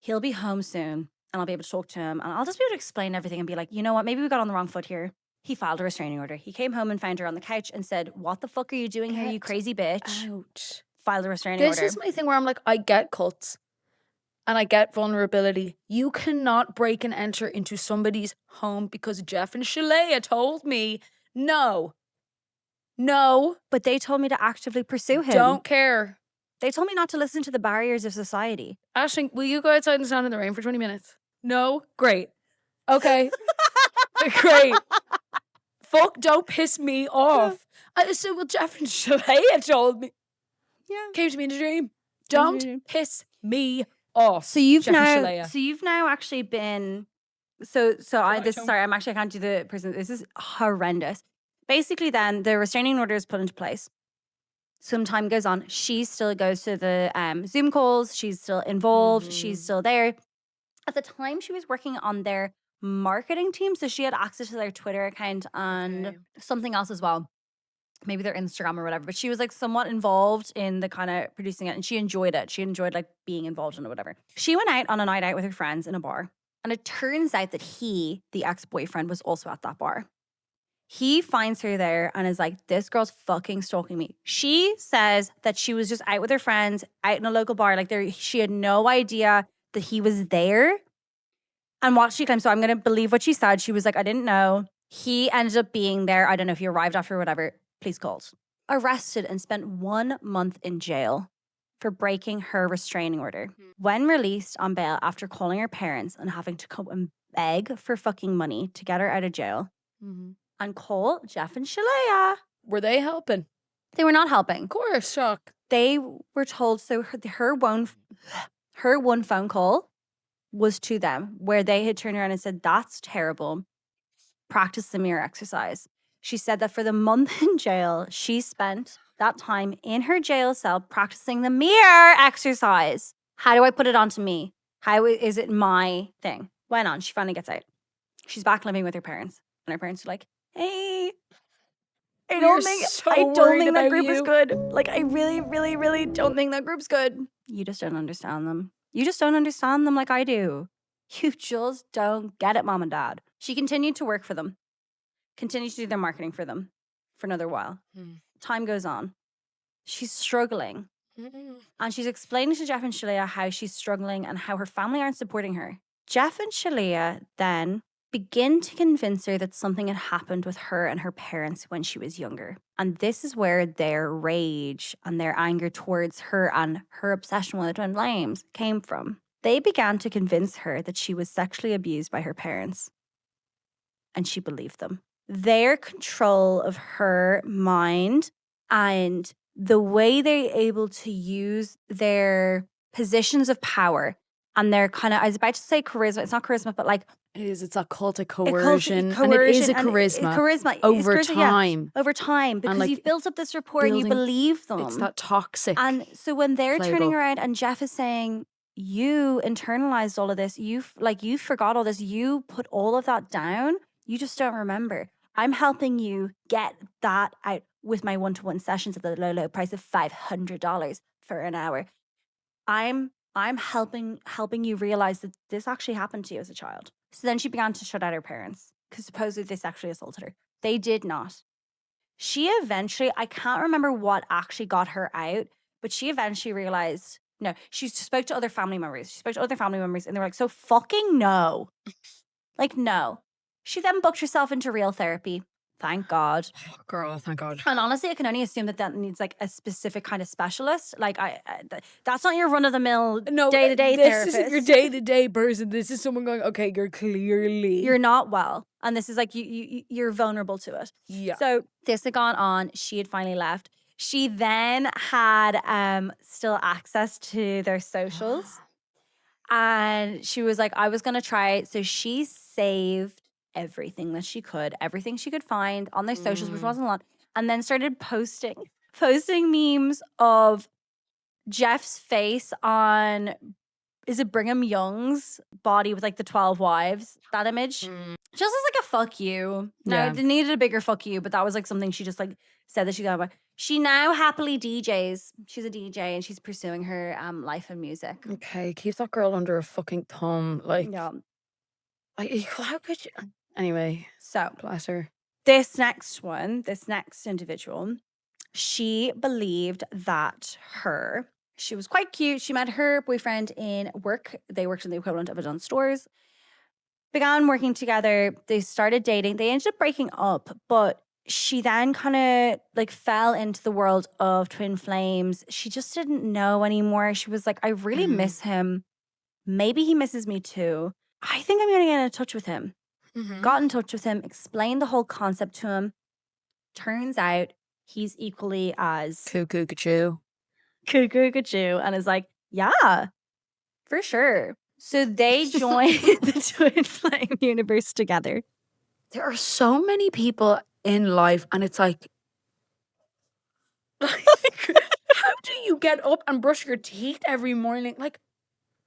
He'll be home soon and I'll be able to talk to him and I'll just be able to explain everything and be like, you know what? Maybe we got on the wrong foot here. He filed a restraining order. He came home and found her on the couch and said, what the fuck are you doing here, you crazy bitch? Ouch. Filed a restraining This order. is my thing where I'm like, I get cuts and I get vulnerability. You cannot break and enter into somebody's home because Jeff and Shalea told me no. But they told me to actively pursue him. Don't care. They told me not to listen to the barriers of society. Ashling, will you go outside and stand in the rain for 20 minutes? No? Great. Okay. Great. Fuck, don't piss me off. So well, Jeff and Shalea told me. Yeah. Came to me in a dream. Came to me in a dream. Don't piss me off. So you've Jeff and now, Shalea. so you've now actually been. I can't do the person. This is horrendous. Basically, then the restraining order is put into place. Some time goes on. She still goes to the Zoom calls. She's still involved. She's still there. At the time, she was working on their marketing team, so she had access to their Twitter account and something else as well. Maybe their Instagram or whatever. But she was like somewhat involved in the kind of producing it, and she enjoyed it. She enjoyed like being involved in it, whatever. She went out on a night out with her friends in a bar, and it turns out that he, the ex-boyfriend, was also at that bar. He finds her there and is like, this girl's fucking stalking me. She says that she was just out with her friends, out in a local bar. Like she had no idea that he was there. And what she claimed, so I'm going to believe what she said. She was like, I didn't know. He ended up being there. I don't know if he arrived after or whatever. Police called. Arrested and spent 1 month in jail for breaking her restraining order. When released on bail after calling her parents and having to come and beg for fucking money to get her out of jail. And call Jeff and Shalea. Were they helping? They were not helping. Of course, shock. They were told, so her one phone call was to them where they had turned around and said, that's terrible. Practice the mirror exercise. She said that for the month in jail, she spent that time in her jail cell practicing the mirror exercise. How do I put it onto me? How is it my thing? Went on. She finally gets out. She's back living with her parents. And her parents are like, hey, I don't think that group is good. Like, I really, really, really don't think that group's good. You just don't understand them. You just don't understand them like I do. You just don't get it, mom and dad. She continued to work for them, continued to do their marketing for them for another while. Time goes on. She's struggling. And she's explaining to Jeff and Shalea how she's struggling and how her family aren't supporting her. Jeff and Shalea then begin to convince her that something had happened with her and her parents when she was younger. And this is where their rage and their anger towards her and her obsession with the twin flames came from. They began to convince her that she was sexually abused by her parents. And she believed them. Their control of her mind And the way they're able to use their positions of power and their kind of, I was about to say charisma, it's not charisma, but like It is. It's a cult of coercion, coercion. And it is a and charisma. it's Over charisma, yeah, time. over time, because like, you've built up this rapport and you building- believe them. It's that toxic. And so when they're turning playbook. around and Jeff is saying, you internalized all of this, you forgot all this, you put all of that down, you just don't remember. I'm helping you get that out with my one-to-one sessions at the low price of $500 for an hour. I'm helping you realize that this actually happened to you as a child. So then she began to shut out her parents because supposedly they sexually assaulted her. They did not. She eventually, I can't remember what actually got her out, but she eventually realized, no, she spoke to other family members. She spoke to other family members and they were like, so fucking no. Like, no. She then booked herself into real therapy. Thank God. Girl, thank God. And honestly, I can only assume that needs like a specific kind of specialist. Like, that's not your run-of-the-mill day-to-day therapist. This isn't your day-to-day person. This is someone going, okay, you're not well. And this is like, you're vulnerable to it. Yeah. So this had gone on. She had finally left. She then had still access to their socials. And she was like, I was going to try it. So she saved everything that she could, everything she could find on their socials, which wasn't a lot, and then started posting memes of Jeff's face on, is it Brigham Young's body with like the 12 wives, that image? Just as like a fuck you. No, Yeah. it needed a bigger fuck you, but that was like something she just like said that she got about. She now happily DJs. She's a DJ and she's pursuing her life and music. Okay, keep that girl under a fucking thumb. Like, Yeah. how could you? Anyway, So bless her. this next individual, she believed that she was quite cute. She met her boyfriend in work. They worked in the equivalent of adult stores. Began working together. They started dating. They ended up breaking up, but she then kind of like fell into the world of twin flames. She just didn't know anymore. She was like, I really miss him. Maybe he misses me too. I think I'm going to get in touch with him. Got in touch with him, explained the whole concept to him. Turns out he's equally as Cuckoo, cuckoo. and is like, yeah, for sure. So they joined the twin flame universe together. There are so many people in life, and it's like, how do you get up and brush your teeth every morning? Like,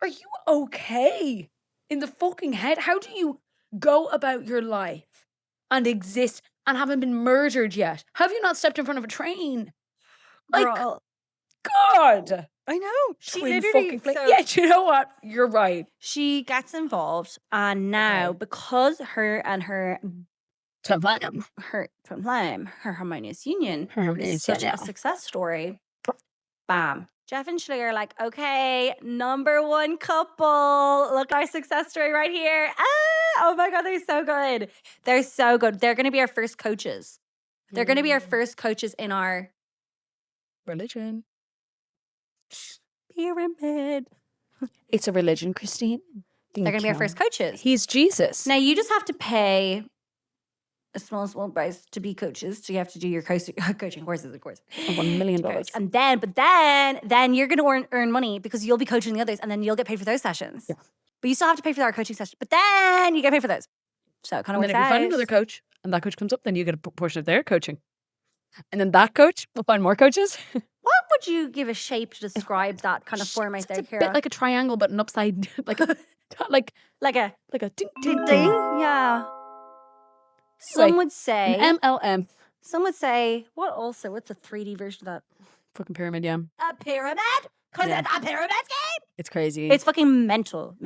are you okay in the fucking head? How do you go about your life and exist and haven't been murdered yet? Have you not stepped in front of a train? Like, Girl, God. I know. She Twin literally, fucking flame. so Yeah, do you know what? You're right. she gets involved, and now because her and her twin flame, her harmonious union, is such a success story. Bam. Jeff and Shirley are like, okay, #1 couple. Look, our success story right here. Oh my God, they're so good. They're so good. They're going to be our first coaches. They're going to be our first coaches in our Religion. pyramid. It's a religion, Christine. They're going to be our first coaches. He's Jesus. Now, you just have to pay a small price to be coaches. So you have to do your coaching courses, of course. $1 million. And then you're going to earn money because you'll be coaching the others and then you'll get paid for those sessions. Yeah. But you still have to pay for our coaching session. But then you get paid for those. So it kind of And works then if you find out. another coach and that coach comes up, then you get a portion of their coaching. And then that coach will find more coaches. What would you give a shape to describe that kind of format It's there, a Ciara? bit like a triangle, but an upside, like a like a ding, ding ding. Yeah. Anyway, Some would say an MLM. Some would say, what's the 3D version of that? Fucking pyramid, yeah. A pyramid? Because Yeah. it's a pyramid game? It's crazy. It's fucking mental.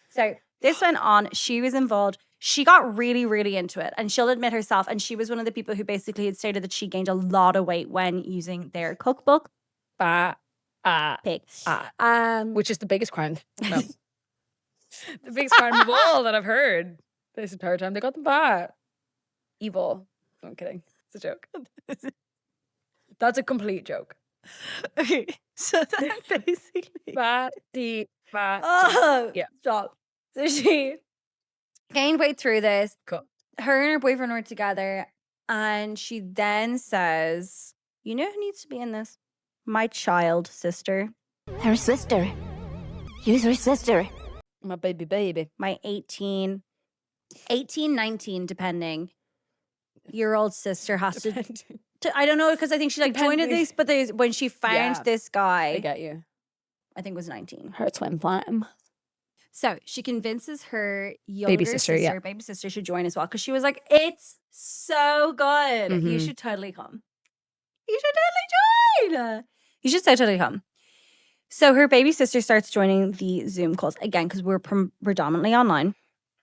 So this went on. She was involved. She got really, really into it. And she'll admit herself. And she was one of the people who basically had stated that she gained a lot of weight when using their cookbook. Pig. Which is the biggest crime. No. The biggest crime of all that I've heard this entire time. They got them back. Evil. No, I'm kidding. It's a joke. That's a complete joke. Okay. So that basically. Yeah. Stop. So she gained weight through this. Cool. Her and her boyfriend were together. And she then says, You know who needs to be in this? My child sister. Her sister. Use her sister. My baby. My 18, 19, depending, year old sister has to I don't know, because I think she like joined Depending. this, but when she found Yeah. this guy, I get you. I think it was 19. Her twin flame. So she convinces her younger Baby sister, yeah. baby sister, to join as well, because she was like, it's so good. You Mhm. should totally come. You should totally join. You should so totally come. So her baby sister starts joining the Zoom calls again, because we're predominantly online.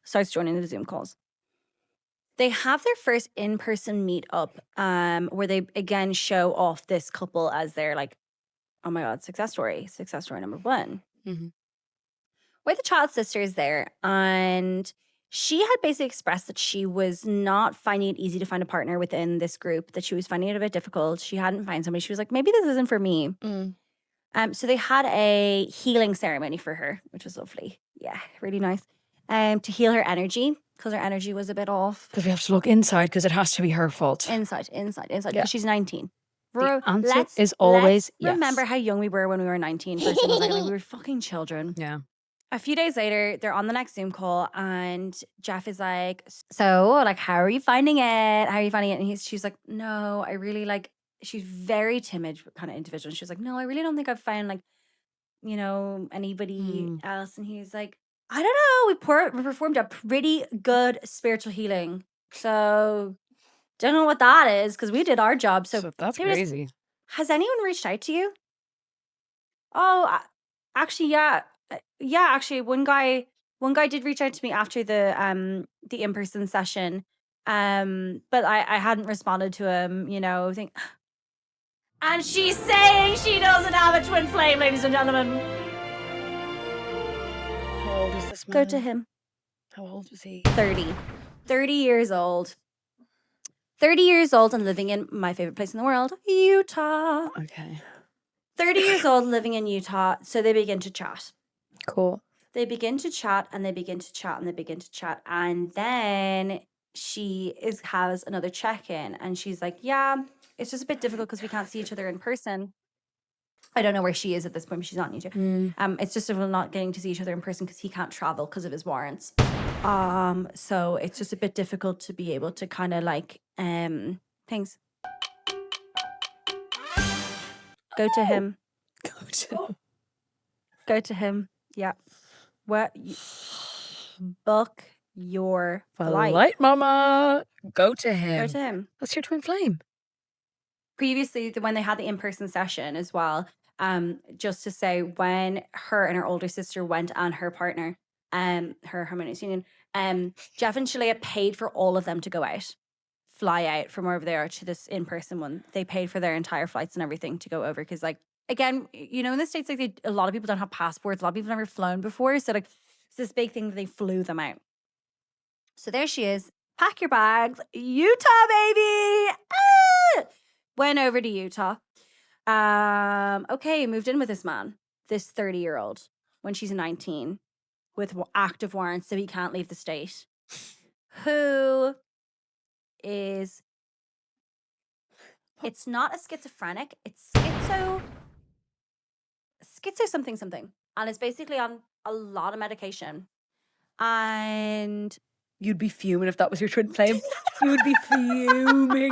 Starts joining the Zoom calls. They have their first in-person meetup, where they again show off this couple as their like, oh my god, success story number one. Mhm. Where the child sister is there, and she had basically expressed that she was not finding it easy to find a partner within this group, that she was finding it a bit difficult. She hadn't found somebody. She was like, maybe this isn't for me. So they had a healing ceremony for her, which was lovely. Yeah, really nice. To heal her energy, because her energy was a bit off. Because we have to look inside, because it has to be her fault. Inside, because Yeah. she's 19. The answer is always yes. Remember how young we were when we were 19. For a single second, like, we were fucking children. Yeah. A few days later, they're on the next Zoom call, and Jeff is like, so, like, how are you finding it? How are you finding it? And she's like, no, I really like, she's very timid kind of individual. She's like, no, I really don't think I've found, like, you know, anybody else. And he's like, I don't know. We performed a pretty good spiritual healing. So, don't know what that is, because we did our job. So that's maybe just- crazy. has anyone reached out to you? Oh, actually, yeah. Yeah, actually, one guy did reach out to me after the in-person session. But I hadn't responded to him, you know, and she's saying she doesn't have a twin flame, ladies and gentlemen. How old is this man? Go to him. How old was he? 30. 30 years old. 30 years old and living in my favorite place in the world, Utah. Okay. 30 years old, living in Utah. So they begin to chat. Cool. They begin to chat, and they begin to chat, and they begin to chat. And then she has another check-in, and she's like, yeah, it's just a bit difficult because we can't see each other in person. I don't know where she is at this point, but she's not in Utah. It's just we're not getting to see each other in person because he can't travel because of his warrants. So it's just a bit difficult to be able to kind of like things. Go to him. Go to him. Yeah. Book your flight. Flight, mama. Go to him. Go to him. That's your twin flame. Previously, when they had the in-person session as well, just to say, when her and her older sister went and her partner, her harmonious union, Jeff and Shalea paid for all of them to go out, fly out from wherever they are to this in-person one. They paid for their entire flights and everything to go over, because like, again, you know, in the States, like a lot of people don't have passports. A lot of people have never flown before. So like, it's this big thing that they flew them out. So there she is. Pack your bags. Utah, baby. Ah! Went over to Utah. Okay, moved in with this man, this 30-year-old, when she's 19, with active warrants, so he can't leave the state. Who is... It's not a schizophrenic. It's schizo something. And it's basically on a lot of medication. And You'd be fuming if that was your twin flame. You would be fuming.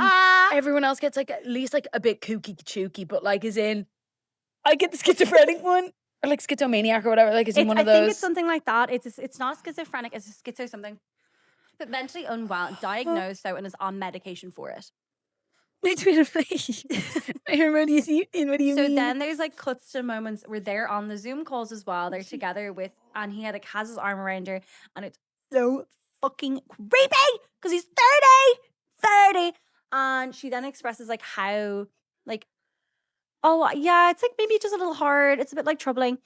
Everyone else gets like at least like a bit kooky chooky, but like is in, I get the schizophrenic one. Or like schizomaniac or whatever. Like is in one of those. I think it's something like that. It's not schizophrenic, it's a schizo something. But mentally unwell, diagnosed so, and is on medication for it. My twin flame. My harmonious union. What do you So mean? then there's like cuts to moments where they're on the Zoom calls as well. They're together with, and he has his arm around her, and it's so fucking creepy because he's 30. And she then expresses like how, like, oh yeah, it's like maybe just a little hard. It's a bit like troubling.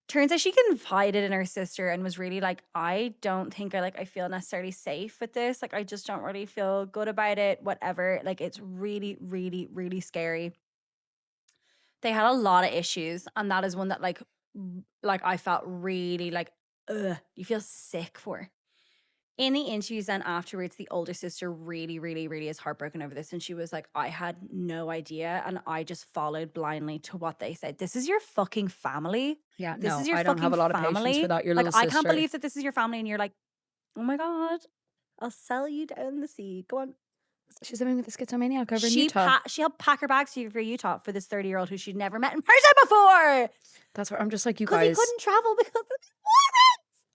Turns out she confided in her sister and was really like, I don't think I feel necessarily safe with this. Like, I just don't really feel good about it, whatever. Like, it's really, really, really scary. They had a lot of issues, and that is one that like I felt really like, ugh, you feel sick for. In the interviews then afterwards, the older sister really, really, really is heartbroken over this. And she was like, I had no idea. And I just followed blindly to what they said. This is your fucking family. Yeah, This no, is your I don't have a fucking lot of patience family. for that. Your Like, little I sister. can't believe that this is your family. And you're like, oh my God, I'll sell you down the sea. Go on. She's living with a schizomaniac over in Utah. She helped pack her bags for Utah for this 30-year-old who she'd never met in person before. That's where I'm just like, you Because he guys. couldn't travel because of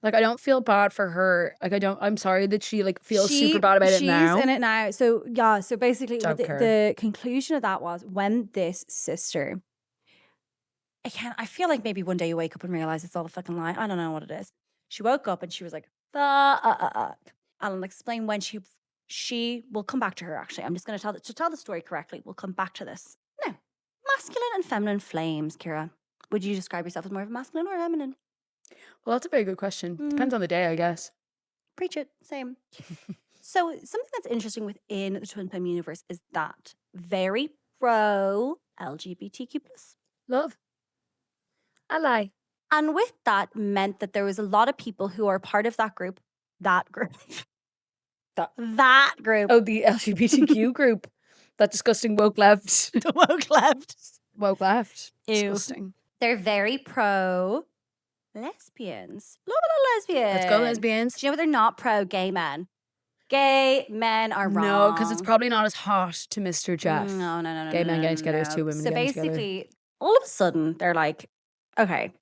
Like, I don't feel bad for her. Like, I'm sorry that she like feels super bad about it now. She's in it now. So yeah, so basically Don't care. the conclusion of that was when this sister, I feel like maybe one day you wake up and realize it's all a fucking lie. I don't know what it is. She woke up and she was like, fuck. I'll explain when she will come back to her actually. I'm just gonna tell the story correctly. We'll come back to this. Now, masculine and feminine flames, Ciara. Would you describe yourself as more of a masculine or feminine? Well, that's a very good question. Depends on the day, I guess. Preach it. Same. So something that's interesting within the twin flame universe is that very pro LGBTQ+. Love. I lie. And with that meant that there was a lot of people who are part of that group. That group. That group. Oh, the LGBTQ group. That disgusting woke left. The woke left. Woke left. Ew. Disgusting. They're very pro lesbians. Love a lesbian. Let's go, lesbians. Do you know what they're not pro? Gay men. Gay men are wrong. No, because it's probably not as hot to Mr. Jeff. No. Gay men getting together is two women So getting together. basically, all of a sudden, they're like, okay,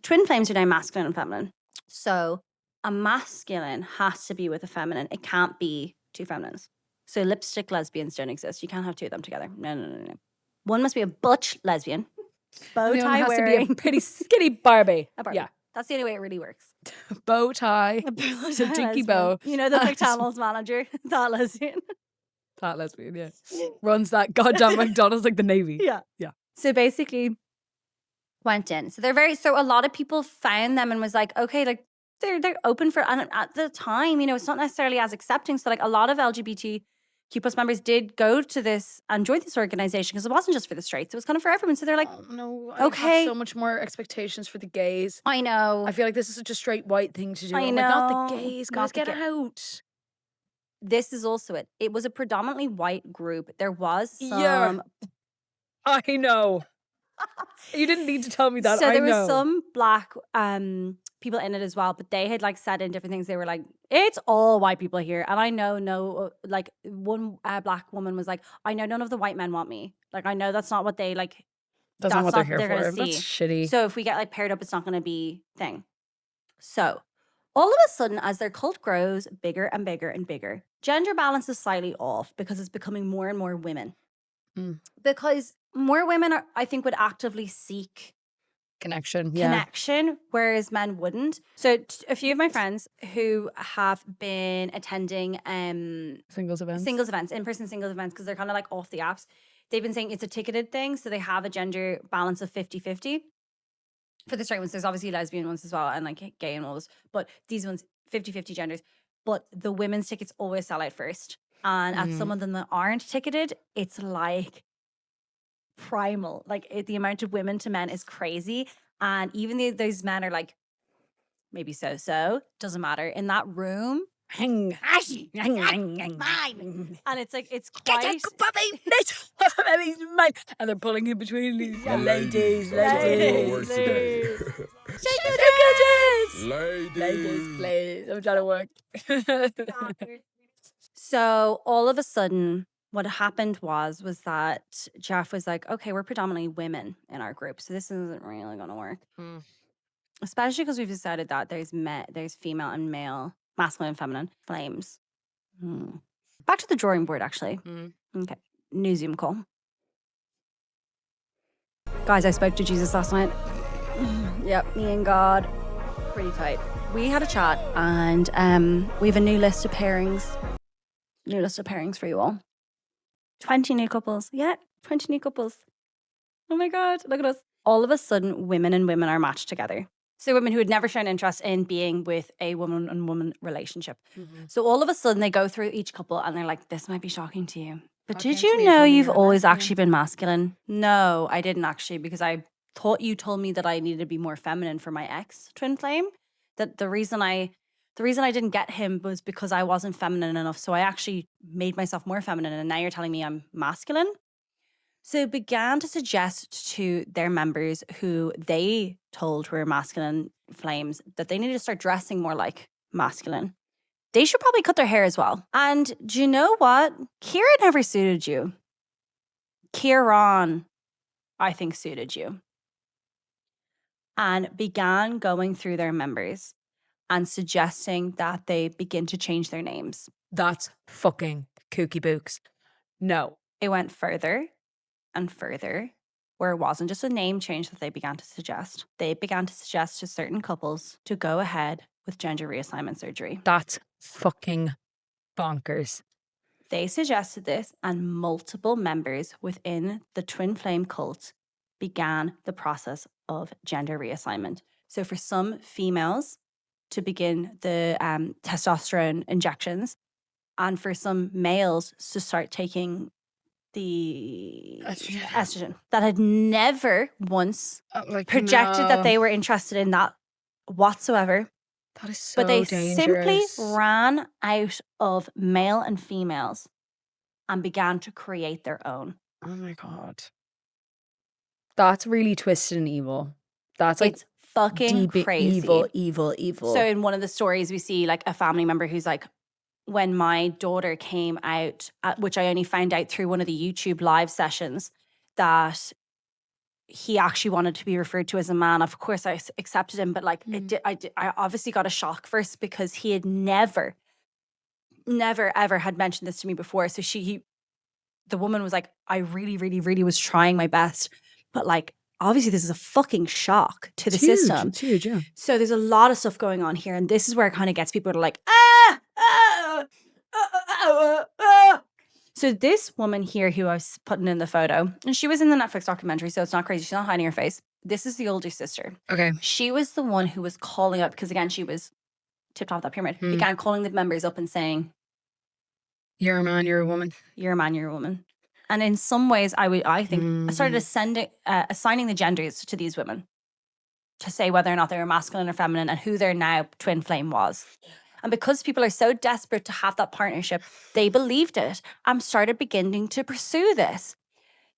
twin flames are now masculine and feminine. So a masculine has to be with a feminine. It can't be two feminines. So lipstick lesbians don't exist. You can't have two of them together. No. One must be a butch lesbian. Bow The other tie has wearing. to be a pretty skinny Barbie. A Barbie. Yeah. That's the only way it really works. Bow tie. It's a dinky bow. You know the McDonald's manager, that lesbian. That lesbian, yeah. Runs that goddamn McDonald's like the Navy. Yeah. Yeah. So basically went in. So so a lot of people found them and was like, okay, like they're open for, and at the time, you know, it's not necessarily as accepting. So like a lot of LGBTQ+ members did go to this and join this organization because it wasn't just for the straights. It was kind of for everyone. So they're like, Oh, no, I okay. have so much more expectations for the gays. I know. I feel like this is such a straight white thing to do. I I'm like, not the know. gays, Not guys, the get out. This is also it. It was a predominantly white group. There was some Yeah. I know. You didn't need to tell me that. So there I know. was some black people in it as well, but they had like said in different things. They were like, "It's all white people here," and I know no, like one black woman was like, "I know none of the white men want me. Like I know that's not what they like. That's not what they're here gonna for. That's shitty. So if we get like paired up, it's not going to be thing." So all of a sudden, as their cult grows bigger and bigger and bigger, gender balance is slightly off because it's becoming more and more women. Because more women I think would actively seek Connection, whereas men wouldn't. So a few of my friends who have been attending singles events, in-person singles events, because they're kind of like off the apps, they've been saying it's a ticketed thing. So they have a gender balance of 50-50. For the straight ones, there's obviously lesbian ones as well and like gay and all those. But these ones, 50-50 genders. But the women's tickets always sell out first. And at some of them that aren't ticketed, it's like primal. Like the amount of women to men is crazy. And even those men are like, maybe so, doesn't matter. In that room, mine. And it's like, it's quite... and they're pulling in between these ladies. Ladies, please. I'm trying to work. So all of a sudden, what happened was that Jeff was like, okay, we're predominantly women in our group, so this isn't really going to work. Especially because we've decided that there's female and male, masculine and feminine flames. Back to the drawing board, actually. Okay, new Zoom call. Guys, I spoke to Jesus last night. Yep, me and God. Pretty tight. We had a chat and we have a new list of pairings. New list of pairings for you all. 20 new couples. Yeah, 20 new couples. Oh my God, look at us. All of a sudden, women and women are matched together. So women who had never shown interest in being with a woman and woman relationship. So all of a sudden, they go through each couple and they're like, this might be shocking to you. But did you know you've always actually been masculine? No, I didn't actually, because I thought you told me that I needed to be more feminine for my ex twin flame. That the reason I the reason I didn't get him was because I wasn't feminine enough. So I actually made myself more feminine. And now you're telling me I'm masculine. So began to suggest to their members who they told were masculine flames that they needed to start dressing more like masculine. They should probably cut their hair as well. And do you know what? Ciara never suited you. Ciaran, I think, suited you. And began going through their members and suggesting that they begin to change their names. That's fucking kooky books. No. It went further and further, where it wasn't just a name change that they began to suggest. They began to suggest to certain couples to go ahead with gender reassignment surgery. That's fucking bonkers. They suggested this, and multiple members within the twin flame cult began the process of gender reassignment. So for some females to begin the testosterone injections, and for some males to start taking the estrogen that had never once projected that they were interested in that whatsoever. That is so But they dangerous. simply ran out of male and females and began to create their own. Oh my God. That's really twisted and evil. That's like It's fucking deep crazy. evil. So in one of the stories, we see like a family member who's like, when my daughter came out, which I only found out through one of the YouTube live sessions, that he actually wanted to be referred to as a man. Of course, I accepted him, but like I obviously got a shock first because he had never ever had mentioned this to me before. So the woman was like, I really, really, really was trying my best, but like obviously this is a fucking shock to the system. It's huge, yeah. So there's a lot of stuff going on here, and this is where it kind of gets people to like, So this woman here who I was putting in the photo, and she was in the Netflix documentary, so it's not crazy. She's not hiding her face. This is the older sister. Okay. She was the one who was calling up, because again, she was tipped off that pyramid, began calling the members up and saying, You're a man, you're a woman. you're a man, you're a woman. And in some ways, I think I started assigning the genders to these women to say whether or not they were masculine or feminine and who their now twin flame was. And because people are so desperate to have that partnership, they believed it and started beginning to pursue this.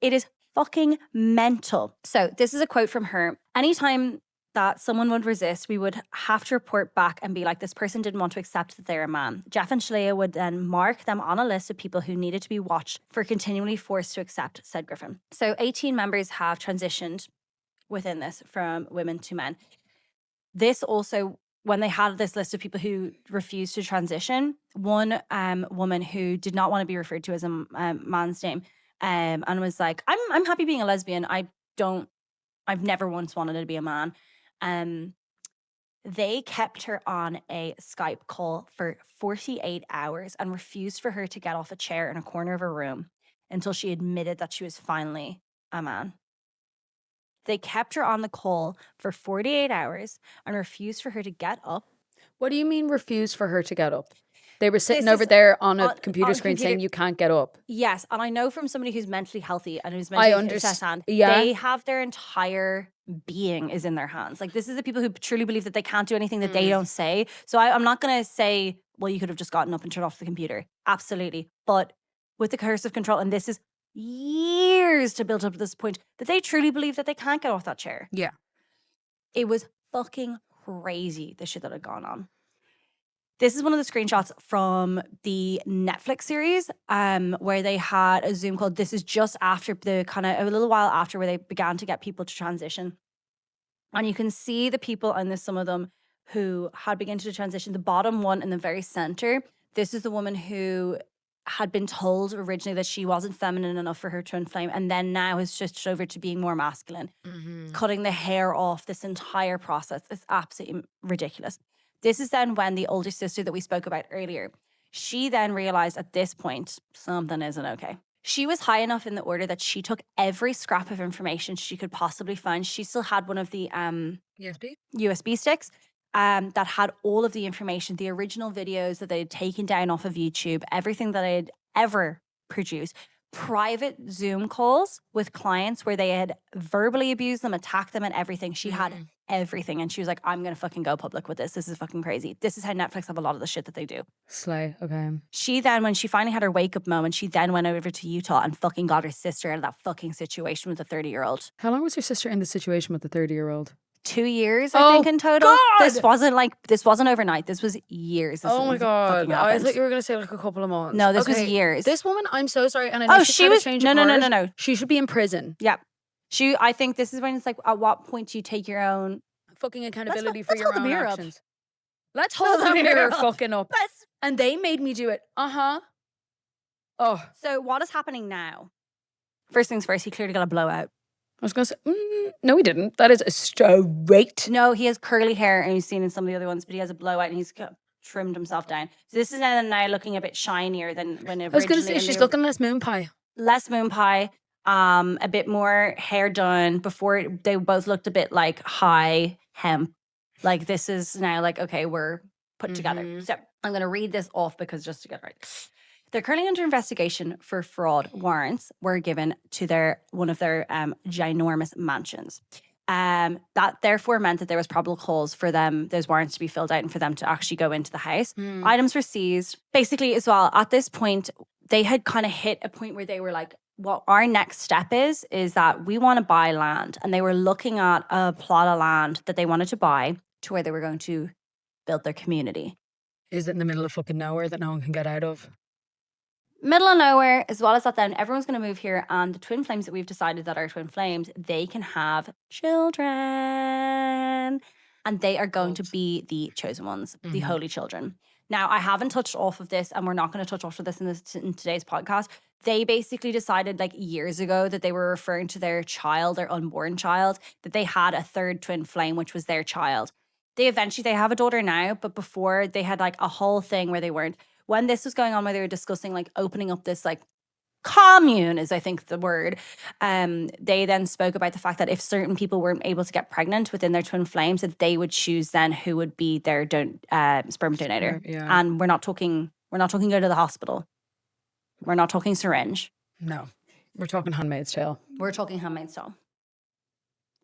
It is fucking mental. So this is a quote from her. Anytime that someone would resist, we would have to report back and be like, this person didn't want to accept that they're a man. Jeff and Shalea would then mark them on a list of people who needed to be watched for continually forced to accept, said Griffin. So 18 members have transitioned within this from women to men. This also, when they had this list of people who refused to transition, one woman who did not want to be referred to as a man's name and was like, I'm happy being a lesbian. I've never once wanted to be a man. They kept her on a Skype call for 48 hours and refused for her to get off a chair in a corner of a room until she admitted that she was finally a man. They kept her on the call for 48 hours and refused for her to get up. What do you mean refuse for her to get up? They were sitting This over is there on a computer on screen computer- saying you can't get up. Yes, and I know from somebody who's mentally healthy and who's I mentally understand. Yeah. they have their entire being is in their hands. Like, this is the people who truly believe that they can't do anything that they don't say. So I'm not going to say, well, you could have just gotten up and turned off the computer. Absolutely. But with the coercive control, and this is years to build up to this point, that they truly believe that they can't get off that chair. Yeah. It was fucking crazy, the shit that had gone on. This is one of the screenshots from the Netflix series where they had a Zoom call. This is just after the kind of a little while after where they began to get people to transition. And you can see the people, and there's some of them who had begun to transition. The bottom one in the very center, this is the woman who had been told originally that she wasn't feminine enough for her twin flame, and then now has switched over to being more masculine, cutting the hair off, this entire process. It's absolutely ridiculous. This is then when the older sister that we spoke about earlier, she then realized at this point, something isn't okay. She was high enough in the order that she took every scrap of information she could possibly find. She still had one of the USB sticks that had all of the information, the original videos that they had taken down off of YouTube, everything that I had ever produced, private Zoom calls with clients where they had verbally abused them, attacked them, and everything. She had everything. And she was like, I'm going to fucking go public with this. This is fucking crazy. This is how Netflix have a lot of the shit that they do. Slay. Okay. She then, when she finally had her wake up moment, she then went over to Utah and fucking got her sister out of that fucking situation with the 30-year-old. How long was your sister in the situation with the 30-year-old? 2 years, I think, in total. God! This wasn't overnight. This was years. This Oh my was God. fucking I happened. thought you were going to say like a couple of months. No, this was years. This woman, I'm so sorry. And I know she was changed no. cars. She should be in prison. Yeah. I think this is when it's like, at what point do you take your own Fucking accountability for let's your hold the own mirror up. actions. Let's hold the mirror fucking up. And they made me do it. Oh. So what is happening now? First things first, he clearly got a blowout. I was going to say, no, he didn't. That is a straight. No, he has curly hair, and you've seen in some of the other ones, but he has a blowout, and he's trimmed himself down. So this is now looking a bit shinier than when originally. I was going to say, she's looking less moon pie. Less moon pie, a bit more hair done. Before, they both looked a bit like high hemp. Like, this is now like, okay, we're put together. So I'm going to read this off because just to get it right. They're currently under investigation for fraud. Warrants were given to one of their ginormous mansions. That therefore meant that there was probable cause for those warrants to be filled out and for them to actually go into the house. Items were seized. Basically, as well, at this point, they had kind of hit a point where they were like, what our next step is that we want to buy land. And they were looking at a plot of land that they wanted to buy to where they were going to build their community. Is it in the middle of fucking nowhere that no one can get out of? Middle of nowhere, as well as that, then everyone's going to move here, and the twin flames that we've decided that are twin flames, they can have children, and they are going to be the chosen ones, the holy children. Now, I haven't touched off of this, and we're not going to touch off of this in today's podcast. They basically decided like years ago that they were referring to their child, their unborn child, that they had a third twin flame, which was their child. They have a daughter now, but before they had like a whole thing where they weren't. When this was going on, where they were discussing like opening up this like commune is I think the word, they then spoke about the fact that if certain people weren't able to get pregnant within their twin flames, that they would choose then who would be their sperm donor. Yeah. And we're not talking go to the hospital. We're not talking syringe. No. We're talking Handmaid's Tale. We're talking Handmaid's Tale.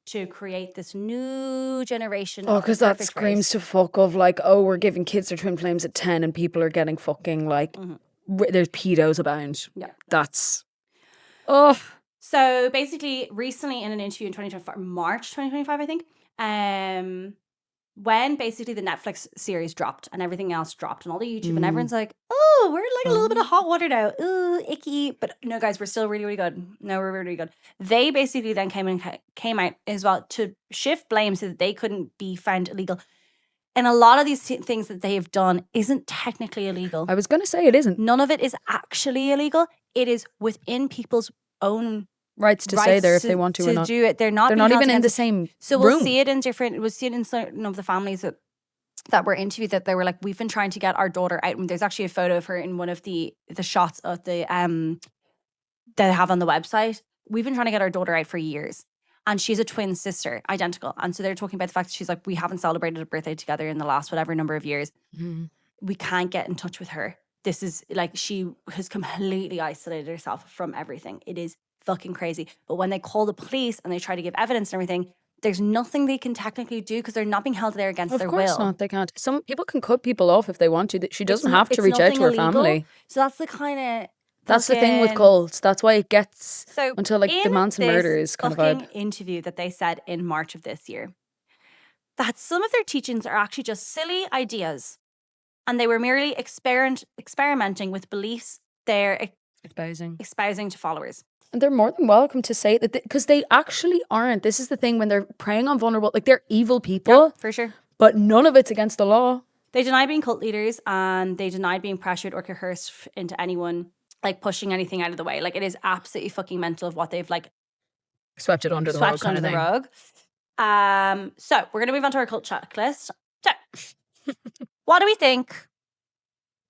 To create this new generation. Oh, because that screams to fuck of like, oh, we're giving kids their twin flames at 10 and people are getting fucking like, there's pedos abound. Yeah. That's, oh. So basically, recently in an interview in 2025, March 2025, I think, when basically the Netflix series dropped and everything else dropped and all the YouTube and everyone's like, oh, we're like a little bit of hot water now. Ooh, icky. But no, guys, we're still really, really good. No, we're really good. They basically then came out as well to shift blame so that they couldn't be found illegal. And a lot of these things that they have done isn't technically illegal. I was going to say it isn't. None of it is actually illegal. It is within people's own rights to say there if they want to or not. Do it. They're not even in the same So room. We'll see it in certain of the families that were interviewed, that they were like, we've been trying to get our daughter out. And there's actually a photo of her in one of the shots of the that they have on the website. We've been trying to get our daughter out for years. And she's a twin sister, identical. And so they're talking about the fact that she's like, we haven't celebrated a birthday together in the last whatever number of years. We can't get in touch with her. This is like, she has completely isolated herself from everything. It is fucking crazy. But when they call the police and they try to give evidence and everything, there's nothing they can technically do because they're not being held there against their will. Of course not, they can't. Some people can cut people off if they want to. She doesn't have to reach out to her family. So that's the kind of... That's the thing with cults. That's why it gets until like the Manson murders kind of vibe. Interview that they said in March of this year, that some of their teachings are actually just silly ideas and they were merely experimenting with beliefs they're espousing to followers. And they're more than welcome to say that because they actually aren't. This is the thing when they're preying on vulnerable, like they're evil people. Yeah, for sure. But none of it's against the law. They denied being cult leaders and they denied being pressured or coerced into anyone like pushing anything out of the way. Like it is absolutely fucking mental of what they've like swept it under the rug. Swept under the rug. So we're going to move on to our cult checklist. So what do we think?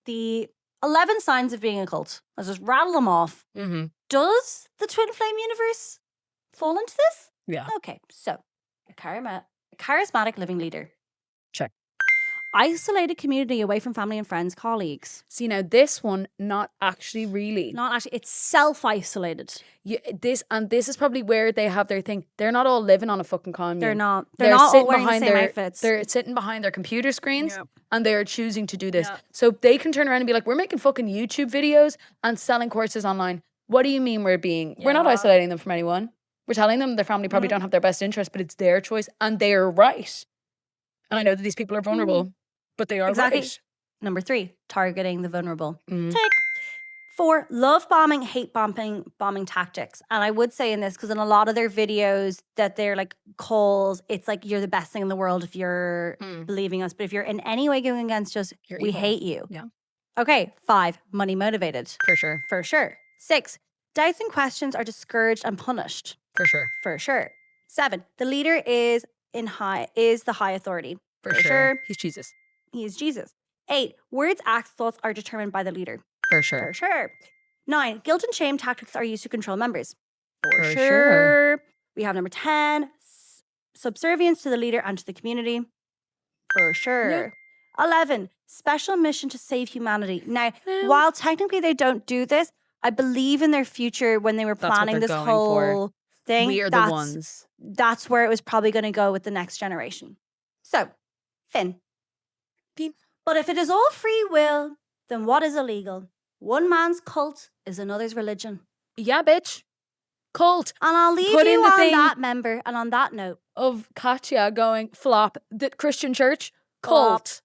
The 11 signs of being a cult. Let's just rattle them off. Does the twin flame universe fall into this? Yeah. Okay, so a charismatic living leader. Check. isolated community away from family and friends, colleagues. See, now this one, not actually really. Not actually, it's self-isolated. This is probably where they have their thing. They're not all living on a fucking commune. They're not all wearing the same their outfits. They're sitting behind their computer screens Yep. and they're choosing to do this. Yep. So they can turn around and be like, we're making fucking YouTube videos and selling courses online. What do you mean we're not isolating them from anyone? We're telling them their family probably don't have their best interest, but it's their choice and they're right. And I know that these people are vulnerable, but they are Exactly. right. Number 3, targeting the vulnerable. Mm. Tick. 4, love bombing, hate bombing tactics. And I would say in this, because in a lot of their videos that they're like calls, it's like you're the best thing in the world if you're believing us. But if you're in any way going against us, we evil. hate you. Yeah. Okay, 5, money motivated. For sure. For sure. 6, doubts and questions are discouraged and punished. For sure. For sure. 7, the leader is the high authority. For sure. He's Jesus. He is Jesus. 8, words, acts, thoughts are determined by the leader. For sure. For sure. 9, guilt and shame tactics are used to control members. For For sure. sure. We have number 10, subservience to the leader and to the community. For sure. 11, special mission to save humanity. Now, while technically they don't do this, I believe in their future when they were That's what planning they're this going whole thing. We are the ones. That's where it was probably going to go with the next generation. So, Finn. But if it is all free will, then what is illegal? One man's cult is another's religion. Yeah, bitch. Cult. And I'll leave Put in you the on thing. that, member. And on that note, Of Katya going flop. The Christian church. Cult.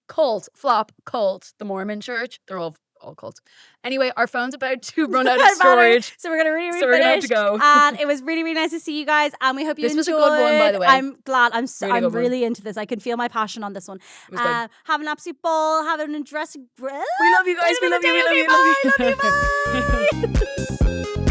Cult. Flop. Cult. The Mormon church. They're all cults. Anyway, our phone's about to run out of storage. So we're going to So we're gonna have to go. And it was really, really nice to see you guys. And we hope you This enjoyed. was a good one, by the way. I'm glad. I'm Really good one. really into this. I can feel my passion on this one. It was good. Have an absolute ball. Have an interesting. We love you guys. We love you. We love you. Bye. Love you. Bye.